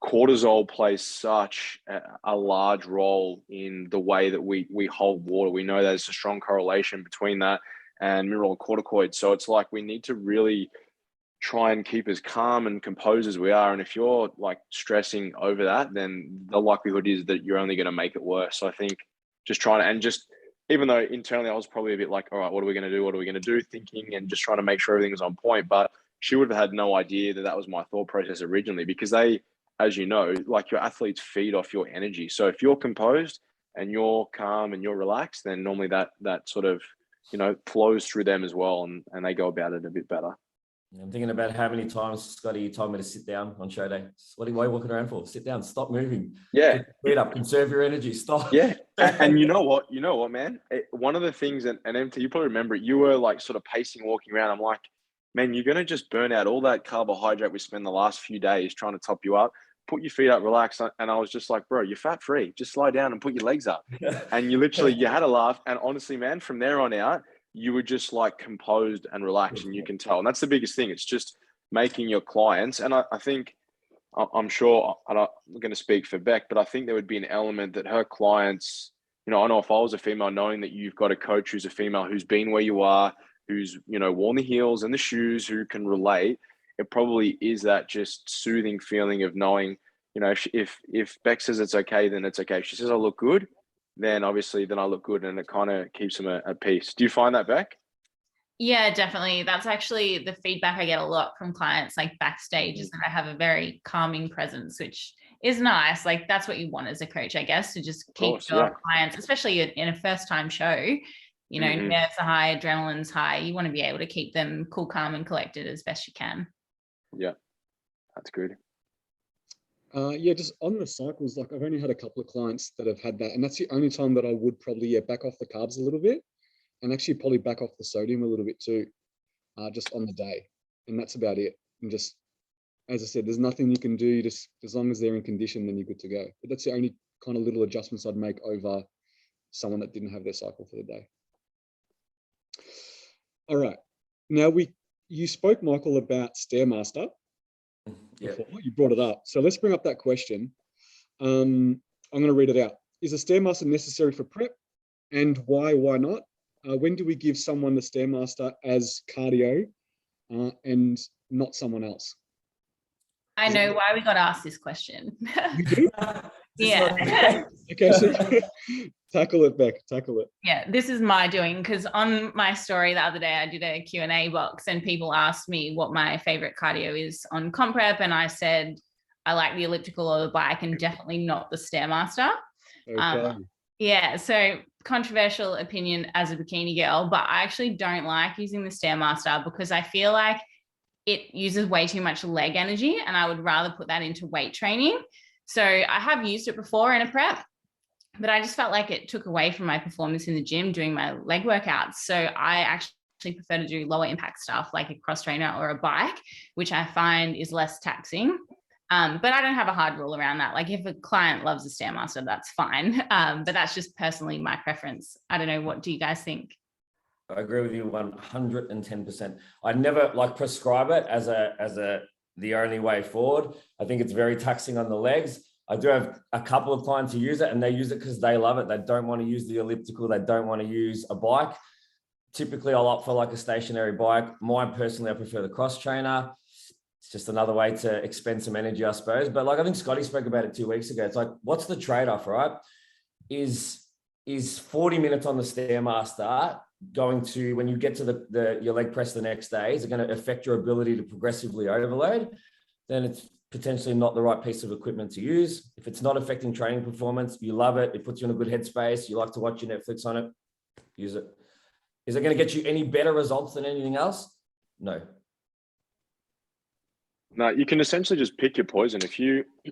cortisol plays such a large role in the way that we hold water. We know that there's a strong correlation between that and mineral corticoids. So it's like we need to really try and keep as calm and composed as we are. And if you're like stressing over that, then the likelihood is that you're only going to make it worse. So I think just trying to, and just, even though internally I was probably a bit like, all right, what are we going to do? What are we going to do? Thinking and just trying to make sure everything was on point. But she would have had no idea that was my thought process originally, because they, as you know, like your athletes feed off your energy. So if you're composed and you're calm and you're relaxed, then normally that sort of, you know, flows through them as well, and they go about it a bit better. I'm thinking about how many times, Scotty, you told me to sit down on show day. What are you walking around for? Sit down, stop moving. Yeah. Feet up, conserve your energy, stop. Yeah. And you know what, man? One of the things, and MT, you probably remember it, you were like sort of pacing, walking around. I'm like, man, you're going to just burn out all that carbohydrate we spend the last few days trying to top you up. Put your feet up, relax. And I was just like, bro, you're fat free. Just slow down and put your legs up. And you had a laugh. And honestly, man, from there on out, you were just like composed and relaxed, and you can tell. And that's the biggest thing. It's just making your clients. And I think, I'm sure, I'm going to speak for Bec, but I think there would be an element that her clients, you know, I know if I was a female, knowing that you've got a coach who's a female, who's been where you are, who's, you know, worn the heels and the shoes, who can relate, it probably is that just soothing feeling of knowing, you know, if Bec says it's okay, then it's okay. If she says I look good, then obviously then I look good, and it kind of keeps them at peace. Do you find that, Bec? Yeah, definitely. That's actually the feedback I get a lot from clients, like backstage, is that I have a very calming presence, which is nice. Like that's what you want as a coach, I guess, to just keep your clients, especially in a first time show, you know, nerves are high, adrenaline's high. You want to be able to keep them cool, calm, and collected as best you can. Yeah, that's good. Yeah, just on the cycles, like I've only had a couple of clients that have had that, and that's the only time that I would probably back off the carbs a little bit, and actually probably back off the sodium a little bit too, just on the day, and that's about it. And just, as I said, there's nothing you can do. Just as long as they're in condition, then you're good to go. But that's the only kind of little adjustments I'd make over someone that didn't have their cycle for the day. All right, now you spoke, Michael, about stairmaster. Yeah, you brought it up, so let's bring up that question. I'm going to read it out. Is a stairmaster necessary for prep, and why not? When do we give someone the stairmaster as cardio and not someone else? I know why we got asked this question. You do? Yeah. Okay, so tackle it, Bec, tackle it. Yeah, this is my doing, because on my story the other day, I did a Q&A box and people asked me what my favorite cardio is on comp prep. And I said, I like the elliptical or the bike, and definitely not the stairmaster. Okay. Yeah, so controversial opinion as a bikini girl, but I actually don't like using the stairmaster because I feel like it uses way too much leg energy, and I would rather put that into weight training. So I have used it before in a prep, but I just felt like it took away from my performance in the gym doing my leg workouts. So I actually prefer to do lower impact stuff like a cross trainer or a bike, which I find is less taxing. But I don't have a hard rule around that. Like if a client loves a stairmaster, that's fine. But that's just personally my preference. I don't know. What do you guys think? I agree with you 110%. I never like prescribe it as the only way forward. I think it's very taxing on the legs. I do have a couple of clients who use it and they use it because they love it. They don't want to use the elliptical. They don't want to use a bike. Typically, I'll opt for like a stationary bike. Mine personally, I prefer the cross trainer. It's just another way to expend some energy, I suppose. But like I think Scotty spoke about it 2 weeks ago. It's like, what's the trade-off, right? Is 40 minutes on the stairmaster going to, when you get to your leg press the next day, is it going to affect your ability to progressively overload? Then it's potentially not the right piece of equipment to use. If it's not affecting training performance, you love it, it puts you in a good headspace, you like to watch your Netflix on it, use it. Is it going to get you any better results than anything else? No. No, you can essentially just pick your poison.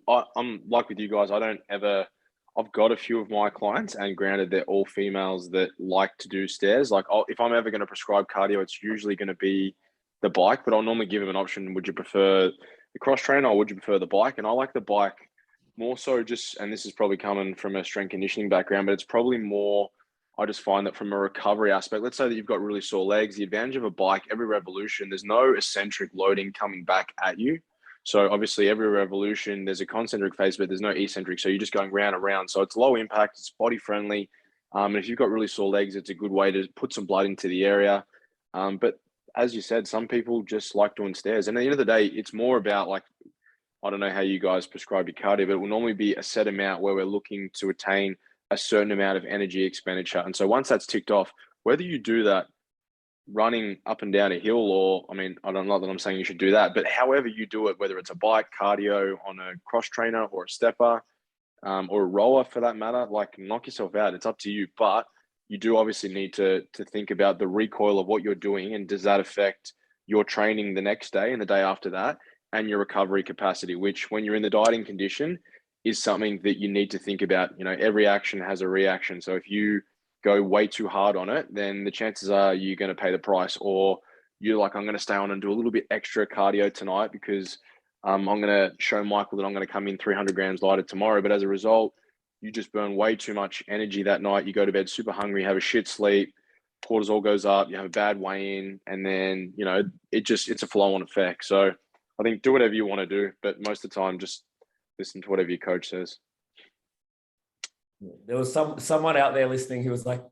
I'm like with you guys, I've got a few of my clients, and granted, they're all females that like to do stairs. Like if I'm ever going to prescribe cardio, it's usually going to be the bike, but I'll normally give them an option. Would you prefer the cross trainer or would you prefer the bike? And I like the bike more so just, and this is probably coming from a strength conditioning background, but it's probably more, I just find that from a recovery aspect, let's say that you've got really sore legs, the advantage of a bike, every revolution, there's no eccentric loading coming back at you. So obviously every revolution, there's a concentric phase, but there's no eccentric. So you're just going round and round. So it's low impact, it's body friendly. And if you've got really sore legs, it's a good way to put some blood into the area. But as you said, some people just like doing stairs. And at the end of the day, it's more about like, I don't know how you guys prescribe your cardio, but it will normally be a set amount where we're looking to attain a certain amount of energy expenditure. And so once that's ticked off, whether you do that running up and down a hill, or I mean, I don't know that I'm saying you should do that, but however you do it, whether it's a bike, cardio on a cross trainer or a stepper, or a rower for that matter, like knock yourself out. It's up to you, but you do obviously need to think about the recoil of what you're doing, and does that affect your training the next day and the day after that, and your recovery capacity, which when you're in the dieting condition is something that you need to think about. You know, every action has a reaction. So if you go way too hard on it, then the chances are you're going to pay the price, or you're like, I'm going to stay on and do a little bit extra cardio tonight because I'm going to show Michael that I'm going to come in 300 grams lighter tomorrow. But as a result, you just burn way too much energy that night. You go to bed super hungry, have a shit sleep, cortisol goes up, you have a bad weigh-in, and then, you know, it's a flow-on effect. So I think do whatever you want to do, but most of the time, just listen to whatever your coach says. There was someone out there listening who was like,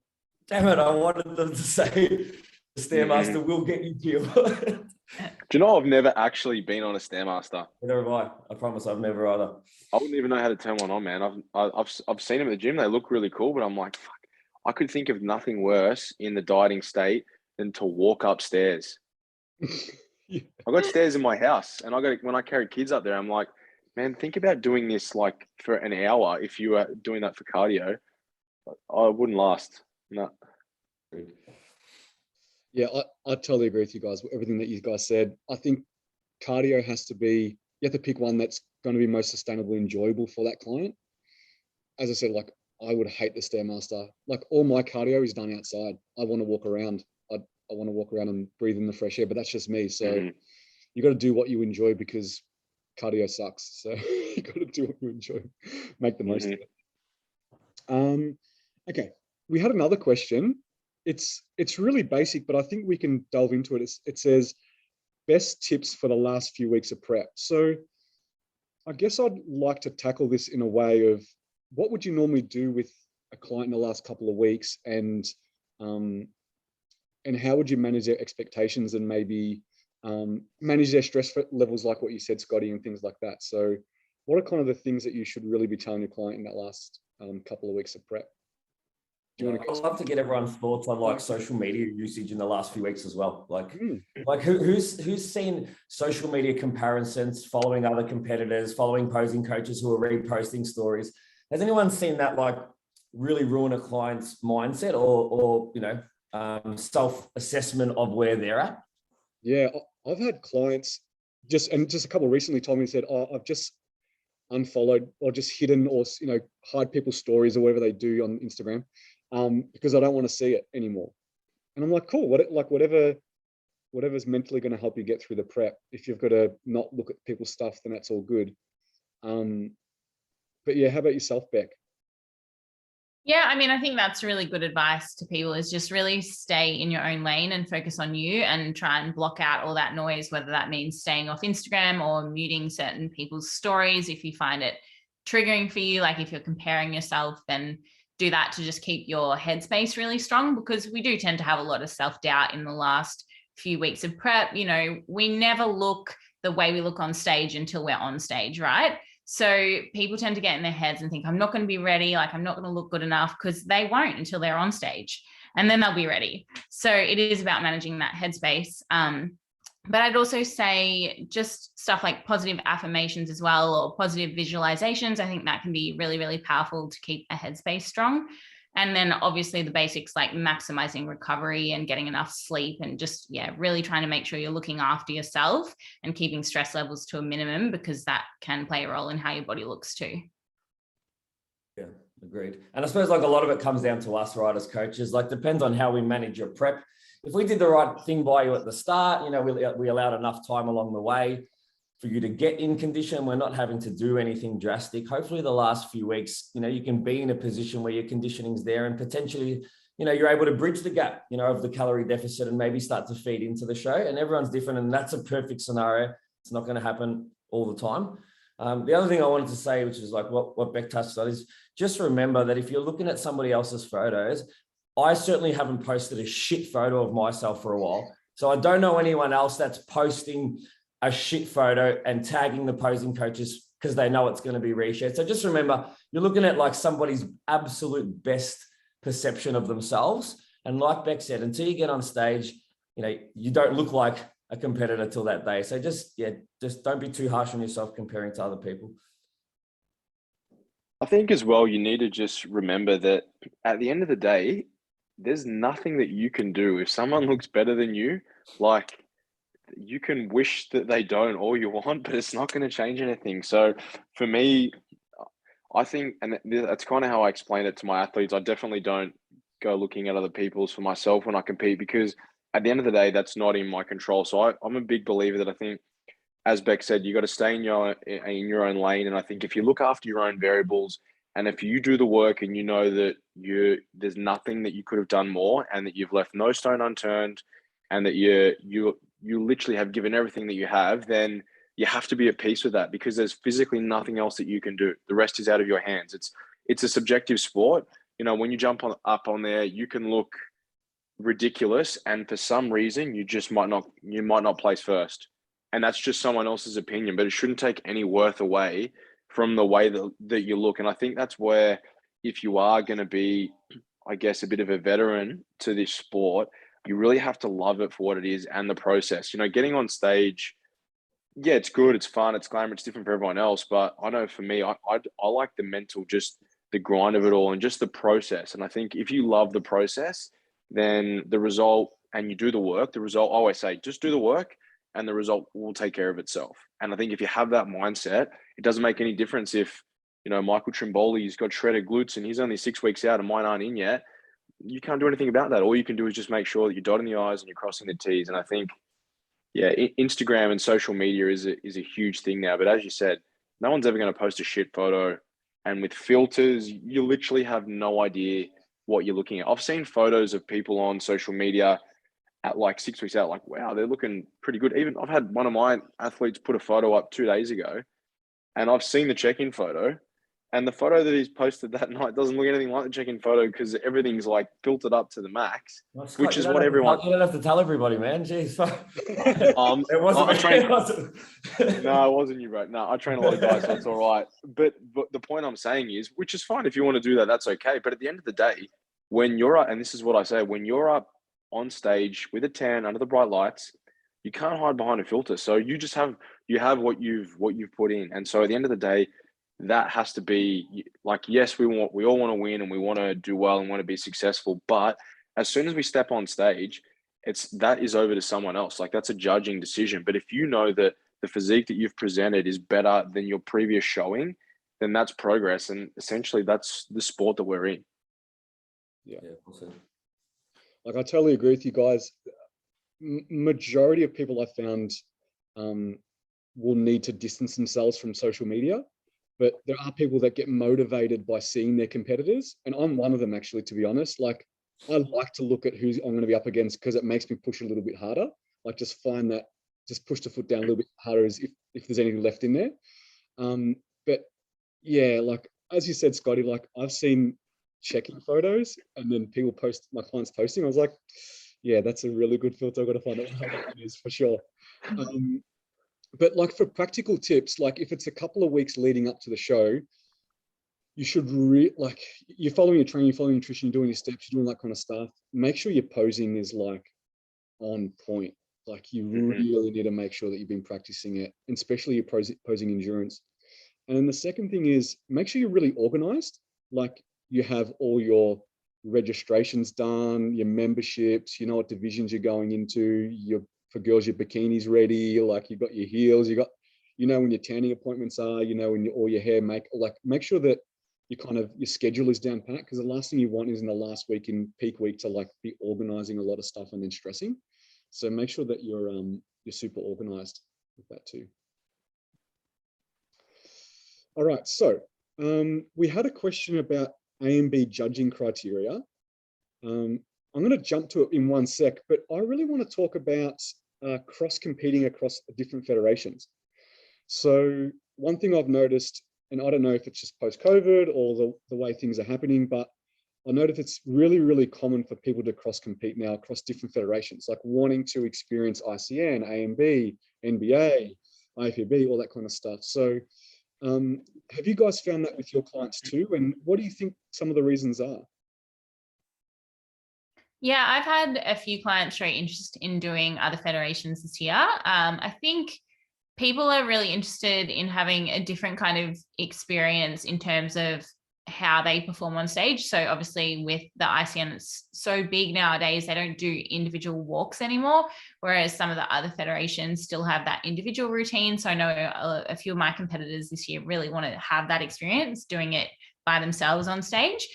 damn it, I wanted them to say the Stairmaster will get you killed. Do you know I've never actually been on a Stairmaster? Neither have I. I promise I've never either. I wouldn't even know how to turn one on, man. I've seen them at the gym. They look really cool, but I'm like, fuck, I could think of nothing worse in the dieting state than to walk upstairs. Yeah. I've got stairs in my house, and when I carry kids up there, I'm like, man, think about doing this like for an hour. If you are doing that for cardio, I wouldn't last. No. Yeah, I totally agree with you guys. Everything that you guys said. I think cardio has to be, you have to pick one that's going to be most sustainably enjoyable for that client. As I said, like I would hate the Stairmaster. Like all my cardio is done outside. I want to walk around. I want to walk around and breathe in the fresh air, but that's just me. So you got to do what you enjoy, because cardio sucks. So you got to do what you enjoy, make the most of it. Okay. We had another question. It's really basic, but I think we can delve into it. It says best tips for the last few weeks of prep. So I guess I'd like to tackle this in a way of what would you normally do with a client in the last couple of weeks, and how would you manage their expectations and maybe manage their stress levels, like what you said, Scotty, and things like that. So what are kind of the things that you should really be telling your client in that last couple of weeks of prep? I'd love to get everyone's thoughts on like social media usage in the last few weeks as well. Like who's seen social media comparisons, following other competitors, following posing coaches who are reposting stories? Has anyone seen that like really ruin a client's mindset or you know, self-assessment of where they're at? Yeah, I've had clients just a couple recently told me, said, oh, I've just unfollowed or just hidden or, you know, hide people's stories or whatever they do on Instagram. Because I don't want to see it anymore. And I'm like, cool, whatever's mentally going to help you get through the prep. If you've got to not look at people's stuff, then that's all good. But yeah, how about yourself, Bec? Yeah, I mean, I think that's really good advice to people, is just really stay in your own lane and focus on you and try and block out all that noise, whether that means staying off Instagram or muting certain people's stories if you find it triggering for you. Like if you're comparing yourself, then do that to just keep your headspace really strong, because we do tend to have a lot of self-doubt in the last few weeks of prep. You know, we never look the way we look on stage until we're on stage, right? So people tend to get in their heads and think, I'm not going to be ready, like I'm not going to look good enough, because they won't until they're on stage, and then they'll be ready. So it is about managing that headspace. But I'd also say just stuff like positive affirmations as well, or positive visualizations. I think that can be really, really powerful to keep a headspace strong. And then obviously the basics like maximizing recovery and getting enough sleep, and just, yeah, really trying to make sure you're looking after yourself and keeping stress levels to a minimum, because that can play a role in how your body looks too. Yeah, agreed. And I suppose like a lot of it comes down to us, right, as coaches. Like depends on how we manage your prep. If we did the right thing by you at the start, you know, we allowed enough time along the way for you to get in condition. We're not having to do anything drastic. Hopefully the last few weeks, you know, you can be in a position where your conditioning's there and potentially, you know, you're able to bridge the gap, you know, of the calorie deficit and maybe start to feed into the show. And everyone's different, and that's a perfect scenario. It's not going to happen all the time. The other thing I wanted to say, which is like what Bec touched on, is just remember that if you're looking at somebody else's photos, I certainly haven't posted a shit photo of myself for a while. So I don't know anyone else that's posting a shit photo and tagging the posing coaches because they know it's going to be reshared. So just remember, you're looking at like somebody's absolute best perception of themselves. And like Bec said, until you get on stage, you know, you don't look like a competitor till that day. So just don't be too harsh on yourself comparing to other people. I think as well, you need to just remember that at the end of the day, there's nothing that you can do. If someone looks better than you, like, you can wish that they don't all you want, but it's not going to change anything. So for me, I think, and that's kind of how I explain it to my athletes, I definitely don't go looking at other people's for myself when I compete, because at the end of the day, that's not in my control. So I'm a big believer that I think, as Bec said, you got to stay in your own lane. And I think if you look after your own variables, and if you do the work and you know that there's nothing that you could have done more, and that you've left no stone unturned, and that you literally have given everything that you have, then you have to be at peace with that, because there's physically nothing else that you can do. The rest is out of your hands. It's a subjective sport. You know, when you jump up on there, you can look ridiculous, and for some reason you might not place first, and that's just someone else's opinion. But it shouldn't take any worth away from the way that you look. And I think that's where, if you are going to be, I guess, a bit of a veteran to this sport, you really have to love it for what it is and the process. You know, getting on stage, yeah, it's good, it's fun, it's glamour, it's different for everyone else. But I know for me, I like the mental, just the grind of it all and just the process. And I think if you love the process, then the result, and you do the work, the result, I always say, just do the work and the result will take care of itself. And I think if you have that mindset, it doesn't make any difference if, you know, Michael Trimboli's got shredded glutes and he's only 6 weeks out and mine aren't in yet. You can't do anything about that. All you can do is just make sure that you're dotting the I's and you're crossing the T's. And I think, yeah, Instagram and social media is a huge thing now. But as you said, no one's ever going to post a shit photo. And with filters, you literally have no idea what you're looking at. I've seen photos of people on social media at like 6 weeks out, like, wow, they're looking pretty good. Even I've had one of my athletes put a photo up 2 days ago, and I've seen the check-in photo, and the photo that he's posted that night doesn't look anything like the check-in photo, because everything's like filtered up to the max, which is what everyone. You don't have to tell everybody, man. Jeez. It wasn't. No, it wasn't you, bro. No, I train a lot of guys, so it's all right. But the point I'm saying is, which is fine if you want to do that, that's okay. But at the end of the day, when you're up, and this is what I say, when you're up on stage with a tan under the bright lights, you can't hide behind a filter. So you just have what you've put in. And so at the end of the day, that has to be like, yes, we all want to win and we want to do well and want to be successful. But as soon as we step on stage, that is over to someone else. Like, that's a judging decision. But if you know that the physique that you've presented is better than your previous showing, then that's progress. And essentially that's the sport that we're in. Yeah. Awesome. Like, I totally agree with you guys. Majority of people I found will need to distance themselves from social media. but there are people that get motivated by seeing their competitors. And I'm one of them, actually, to be honest. Like, I like to look at who I'm going to be up against because it makes me push a little bit harder. Like, just find that, just push the foot down a little bit harder as if there's anything left in there. But yeah, like, as you said, Scotty, like, I've seen checking photos and then people post, my clients posting. I was like, yeah, that's a really good filter. I've got to find out how that is for sure. But like, for practical tips, like if it's a couple of weeks leading up to the show, you should like, you're following your training, you're following nutrition, you're doing your steps, you're doing that kind of stuff. Make sure your posing is like on point. Like, you really need to make sure that you've been practicing it, and especially your posing endurance. And then the second thing is, make sure you're really organized. Like, you have all your registrations done, your memberships, you know what divisions you're going into, for girls, your bikinis ready, like you've got your heels, you know when your tanning appointments are, you know when all your hair make sure that your schedule is down pat, because the last thing you want is in the last week, in peak week, to like be organizing a lot of stuff and then stressing. So make sure that you're super organized with that too. All right, so we had a question about INBA judging criteria. I'm going to jump to it in one sec, but I really want to talk about cross-competing across different federations. So one thing I've noticed, and I don't know if it's just post-COVID or the way things are happening, but I noticed it's really, really common for people to cross-compete now across different federations, like wanting to experience ICN, INB, NBA, IFBB, all that kind of stuff. So have you guys found that with your clients too? And what do you think some of the reasons are? Yeah, I've had a few clients show interest in doing other federations this year. I think people are really interested in having a different kind of experience in terms of how they perform on stage. So obviously with the ICN, it's so big nowadays, they don't do individual walks anymore, whereas some of the other federations still have that individual routine. So I know a few of my competitors this year really want to have that experience doing it by themselves on stage.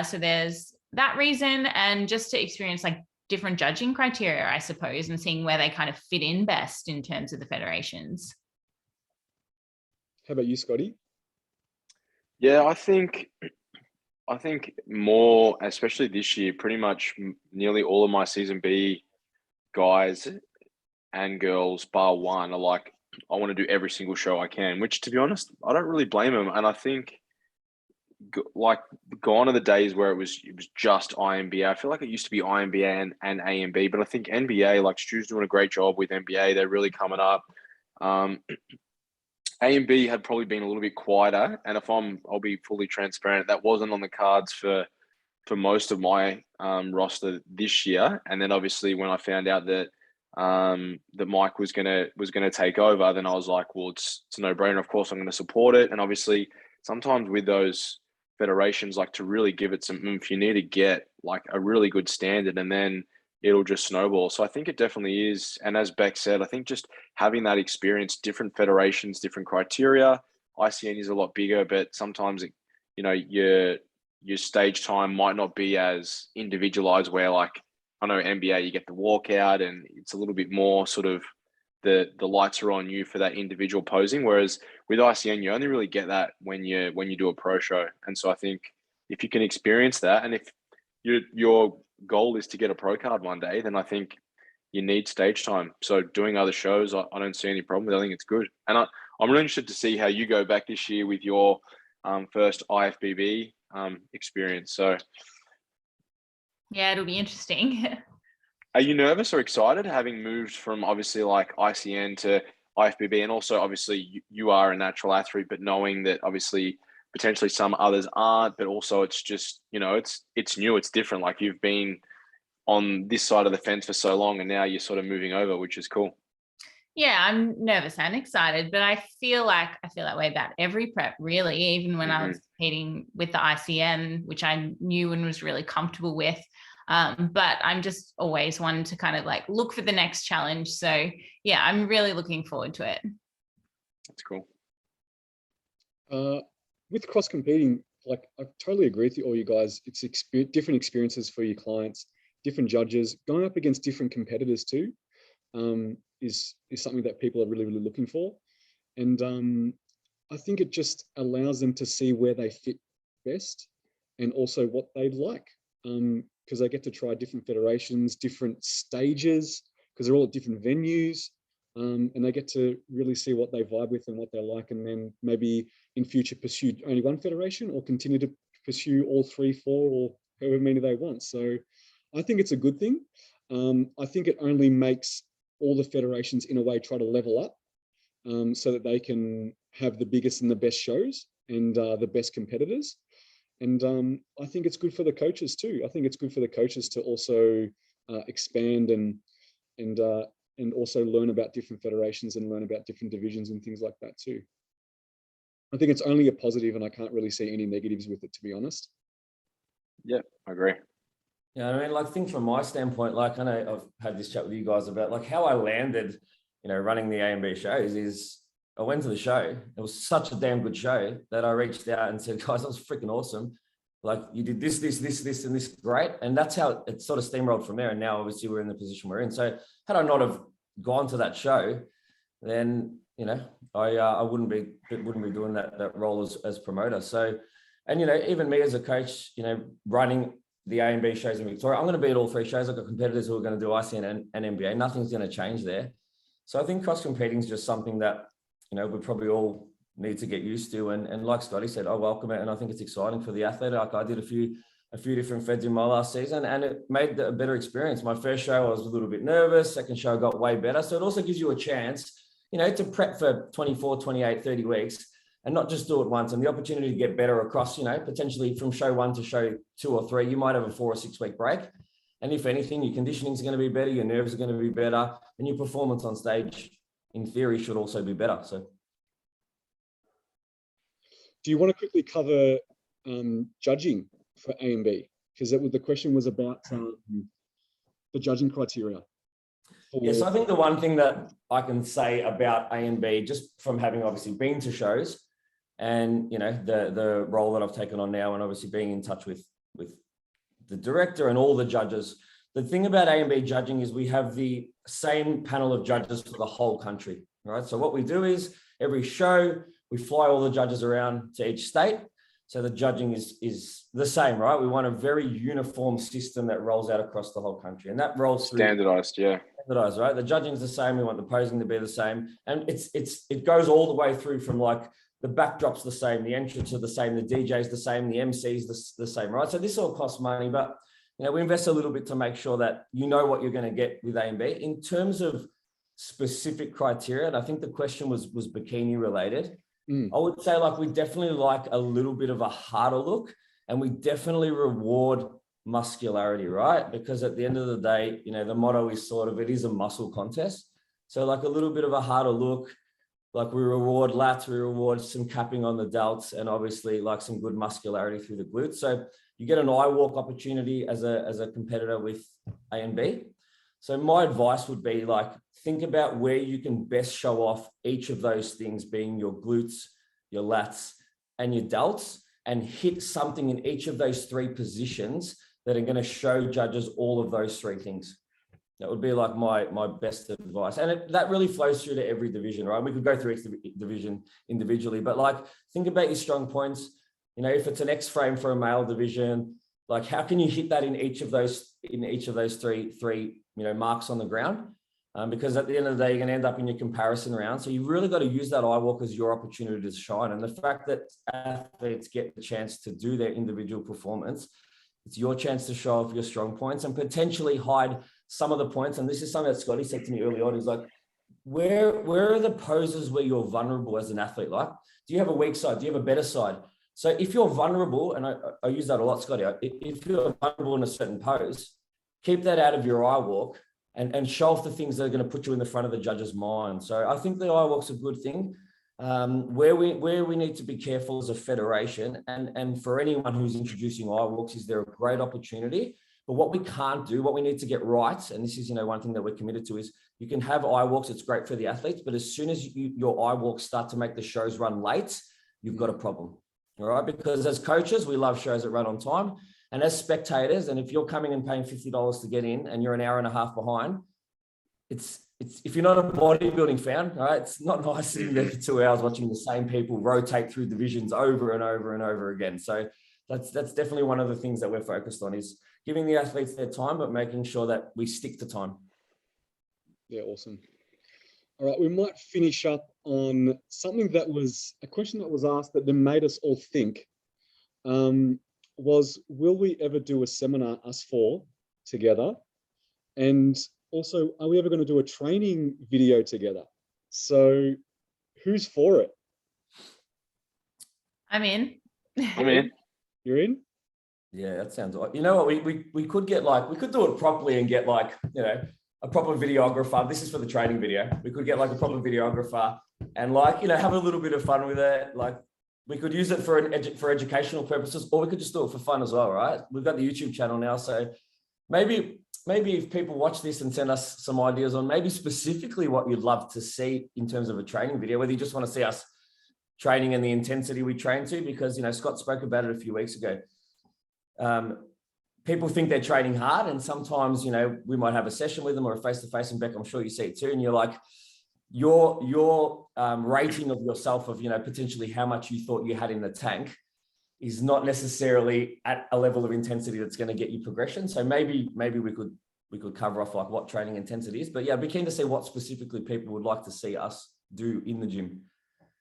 So there's that reason, and just to experience like different judging criteria, I suppose, and seeing where they kind of fit in best in terms of the federations. How about you, Scotty? Yeah, I think more, especially this year, pretty much nearly all of my season B guys and girls, bar one, are like, I want to do every single show I can, which, to be honest, I don't really blame them. And I think, like, gone are the days where it was just INBA. I feel like it used to be INBA and ANB, but I think NBA, like Stu's doing a great job with NBA. They're really coming up. A and B had probably been a little bit quieter, and I'll be fully transparent, that wasn't on the cards for most of my roster this year. And then obviously when I found out that that Mike was gonna take over, then I was like, well, it's a no-brainer. Of course, I'm going to support it. And obviously, sometimes with those federations, like, to really give it some oomph, you need to get like a really good standard, and then it'll just snowball. So I think it definitely is. And as Bec said, I think just having that experience, different federations, different criteria. ICN is a lot bigger, but sometimes your stage time might not be as individualized, where, like, I know NBA, you get the walkout and it's a little bit more sort of the lights are on you for that individual posing. Whereas with ICN, you only really get that when you do a pro show. And so I think if you can experience that, and if your goal is to get a pro card one day, then I think you need stage time. So doing other shows, I don't see any problem with it. I think it's good. And I'm really interested to see how you go back this year with your first IFBB experience. So yeah, it'll be interesting. Are you nervous or excited, having moved from obviously like ICN to IFBB, and also obviously you are a natural athlete, but knowing that obviously potentially some others aren't, but also it's just, it's new, it's different. Like, you've been on this side of the fence for so long, and now you're sort of moving over, which is cool. Yeah, I'm nervous and excited, but I feel that way about every prep, really, even when I was competing with the ICN, which I knew and was really comfortable with. But I'm just always one to kind of like look for the next challenge. So yeah, I'm really looking forward to it. That's cool. With cross competing, like, I totally agree with all you guys. It's different experiences for your clients, different judges, going up against different competitors too. Is something that people are really, really looking for. And I think it just allows them to see where they fit best and also what they like, because they get to try different federations, different stages, because they're all at different venues, and they get to really see what they vibe with and what they like, and then maybe in future pursue only one federation or continue to pursue all 3, 4, or however many they want. So I think it's a good thing. I think it only makes all the federations in a way try to level up, so that they can have the biggest and the best shows and the best competitors. And I think it's good for the coaches too. I think it's good for the coaches to also expand and also learn about different federations and learn about different divisions and things like that too. I think it's only a positive, and I can't really see any negatives with it, to be honest. Yeah, I agree. Yeah, I mean, like, think from my standpoint, like, I know I've had this chat with you guys about like how I landed, running the INBA shows is I went to the show. It was such a damn good show that I reached out and said, guys, that was freaking awesome. Like, you did this, and this, great. And that's how it sort of steamrolled from there. And now obviously we're in the position we're in. So had I not have gone to that show, then, I wouldn't be doing that role as promoter. So, and, even me as a coach, running the INBA shows in Victoria, I'm going to be at all 3 shows. I've got competitors who are going to do ICN and NBA. Nothing's going to change there. So I think cross competing is just something that, we probably all need to get used to. And like Scotty said, I welcome it. And I think it's exciting for the athlete. Like, I did a few different feds in my last season, and it made a better experience. My first show, I was a little bit nervous. Second show, I got way better. So it also gives you a chance, to prep for 24, 28, 30 weeks and not just do it once, and the opportunity to get better across, potentially from show 1 to show 2 or 3, you might have a 4 or 6 week break. And if anything, your conditioning is going to be better, your nerves are going to be better, and your performance on stage, in theory, should also be better. So, do you want to quickly cover judging for INBA? Because the question was about the judging criteria. Yes, I think the one thing that I can say about INBA, just from having obviously been to shows and, the role that I've taken on now, and obviously being in touch with the director and all the judges, the thing about INBA judging is we have the same panel of judges for the whole country, right? So what we do is every show, we fly all the judges around to each state. So the judging is the same, right? We want a very uniform system that rolls out across the whole country, and that rolls through standardized, yeah. Standardized, right? The judging's the same. We want the posing to be the same, and it goes all the way through from like the backdrop's the same, the entrance are the same, the DJ's the same, the MC's the same, right? So this all costs money, but we invest a little bit to make sure that you know what you're going to get with INBA in terms of specific criteria. And I think the question was bikini related. I would say like we definitely like a little bit of a harder look, and we definitely reward muscularity, right? Because at the end of the day, the motto is sort of, it is a muscle contest. So like a little bit of a harder look, like we reward lats, we reward some capping on the delts, and obviously like some good muscularity through the glutes. So you get an eye walk opportunity as a competitor with INBA. So my advice would be like, think about where you can best show off each of those things, being your glutes, your lats, and your delts, and hit something in each of those 3 positions that are going to show judges all of those 3 things. That would be like my best advice. And that really flows through to every division, right? We could go through each division individually, but like, think about your strong points. If it's an X frame for a male division, like how can you hit that in each of those three marks on the ground? Because at the end of the day, you're going to end up in your comparison round. So you really got to use that eye walk as your opportunity to shine. And the fact that athletes get the chance to do their individual performance, it's your chance to show off your strong points and potentially hide some of the points. And this is something that Scotty said to me early on. He's like, where are the poses where you're vulnerable as an athlete? Like, do you have a weak side? Do you have a better side? So if you're vulnerable, and I use that a lot, Scotty, if you're vulnerable in a certain pose, keep that out of your eye walk and show off the things that are going to put you in the front of the judge's mind. So I think the eye walk's a good thing. Where we need to be careful as a federation, and for anyone who's introducing eye walks, is there a great opportunity. But what we can't do, what we need to get right, and this is one thing that we're committed to, is you can have eye walks, it's great for the athletes, but as soon as your eye walks start to make the shows run late, you've got a problem. All right, because as coaches, we love shows that run on time. And as spectators, and if you're coming and paying $50 to get in and you're an hour and a half behind, it's if you're not a bodybuilding fan, right, it's not nice sitting there for 2 hours watching the same people rotate through divisions over and over and over again. So that's definitely one of the things that we're focused on, is giving the athletes their time, but making sure that we stick to time. Yeah, awesome. All right, we might finish up on something that was a question that was asked that then made us all think. Was, will we ever do a seminar, us four, together? And also, are we ever going to do a training video together? So who's for it? I'm in. I'm in. You're in? Yeah, that sounds like, you know what, we could get like, we could do it properly and get like, you know, a proper videographer. This is for the training video. We could get like a proper videographer and like, you know, have a little bit of fun with it. Like, we could use it for educational purposes, or we could just do it for fun as well, right? We've got the YouTube channel now, so maybe if people watch this and send us some ideas on maybe specifically what you'd love to see in terms of a training video, whether you just want to see us training and the intensity we train to, because, you know, Scott spoke about it a few weeks ago. People think they're training hard, and sometimes, you know, we might have a session with them or a face-to-face, and Bec, I'm sure you see it too, and you're like, your rating of yourself of, you know, potentially how much you thought you had in the tank is not necessarily at a level of intensity that's going to get you progression. So maybe we could cover off like what training intensity is, but yeah, I'd be keen to see what specifically people would like to see us do in the gym.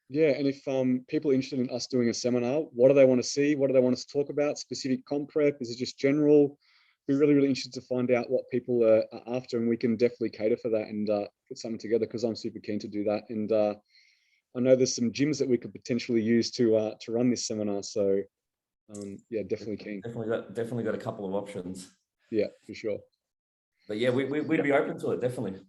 Yeah, and if people are interested in us doing a seminar, what do they want to see? What do they want us to talk about? Specific comp prep? Is it just general? Be really, really interested to find out what people are after, and we can definitely cater for that and put something together, because I'm super keen to do that. And I know there's some gyms that we could potentially use to run this seminar. So yeah, definitely keen. Definitely got a couple of options. Yeah, for sure. But yeah, we'd be open to it, definitely.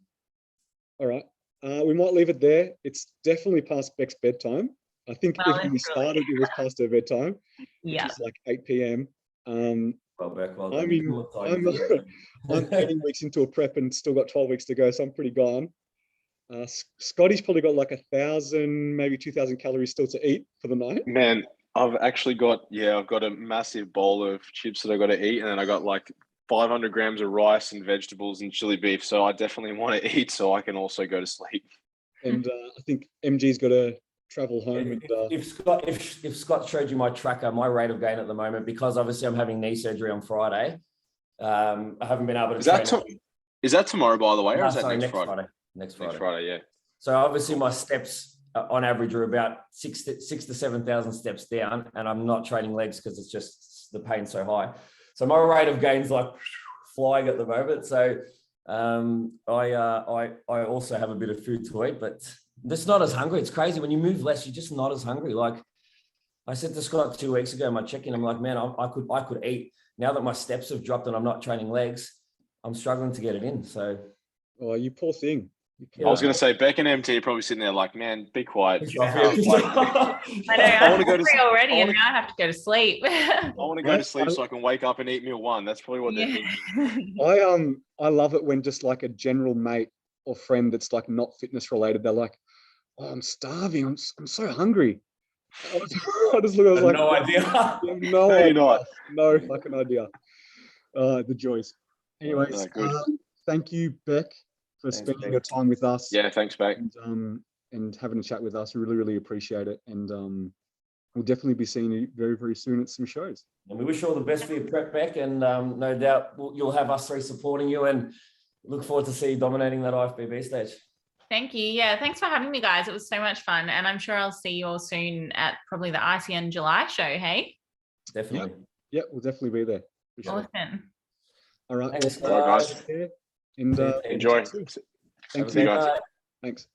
All right. We might leave it there. It's definitely past Bec's bedtime. I think if we started, it was past her bedtime, which is like 8 p.m. Well, Bec, well I'm 18 weeks into a prep and still got 12 weeks to go, so I'm pretty gone. Scotty's probably got like 1,000, maybe 2,000 calories still to eat for the night. Man, I've actually got, I've got a massive bowl of chips that I got to eat, and then I got like 500 grams of rice and vegetables and chili beef. So I definitely want to eat so I can also go to sleep. And I think MG's got to travel home. If Scott showed you my tracker, my rate of gain at the moment, because obviously I'm having knee surgery on Friday, I haven't been able to. Is that tomorrow, by the way, or is that next Friday? Next Friday. Next Friday, yeah. So obviously my steps on average are about 6,000 to 7,000 steps down, and I'm not training legs because it's just the pain's so high. So my rate of gain's like flying at the moment. So I also have a bit of food to eat, but just not as hungry. It's crazy when you move less, you're just not as hungry. Like I said to Scott 2 weeks ago, my check-in, I'm like, man, I could eat. Now that my steps have dropped and I'm not training legs, I'm struggling to get it in. So, oh, you poor thing. I was going to say, Bec and MT are probably sitting there like, man, be quiet. I know, I want to go to sleep already, and now I have to go to sleep. I want to go to sleep so I can wake up and eat meal one. That's probably what they're thinking. I love it when just like a general mate or friend that's like not fitness related, they're like, oh, I'm starving. I'm so hungry. I just look, I was like, no idea. No idea. No fucking idea. The joys. Anyways, thank you, Bec, for spending your time with us. Yeah, thanks, Bec. And having a chat with us. We really, really appreciate it. And we'll definitely be seeing you very, very soon at some shows. And we wish you all the best for your prep, Bec, and no doubt you'll have us three supporting you, and look forward to see you dominating that IFBB stage. Thank you. Yeah, thanks for having me, guys. It was so much fun, and I'm sure I'll see you all soon at probably the ICN July show, hey? Definitely. Yeah, we'll definitely be there. Sure. Awesome. All right. Thanks, guys. And enjoy. Thanks. See you guys. Thanks.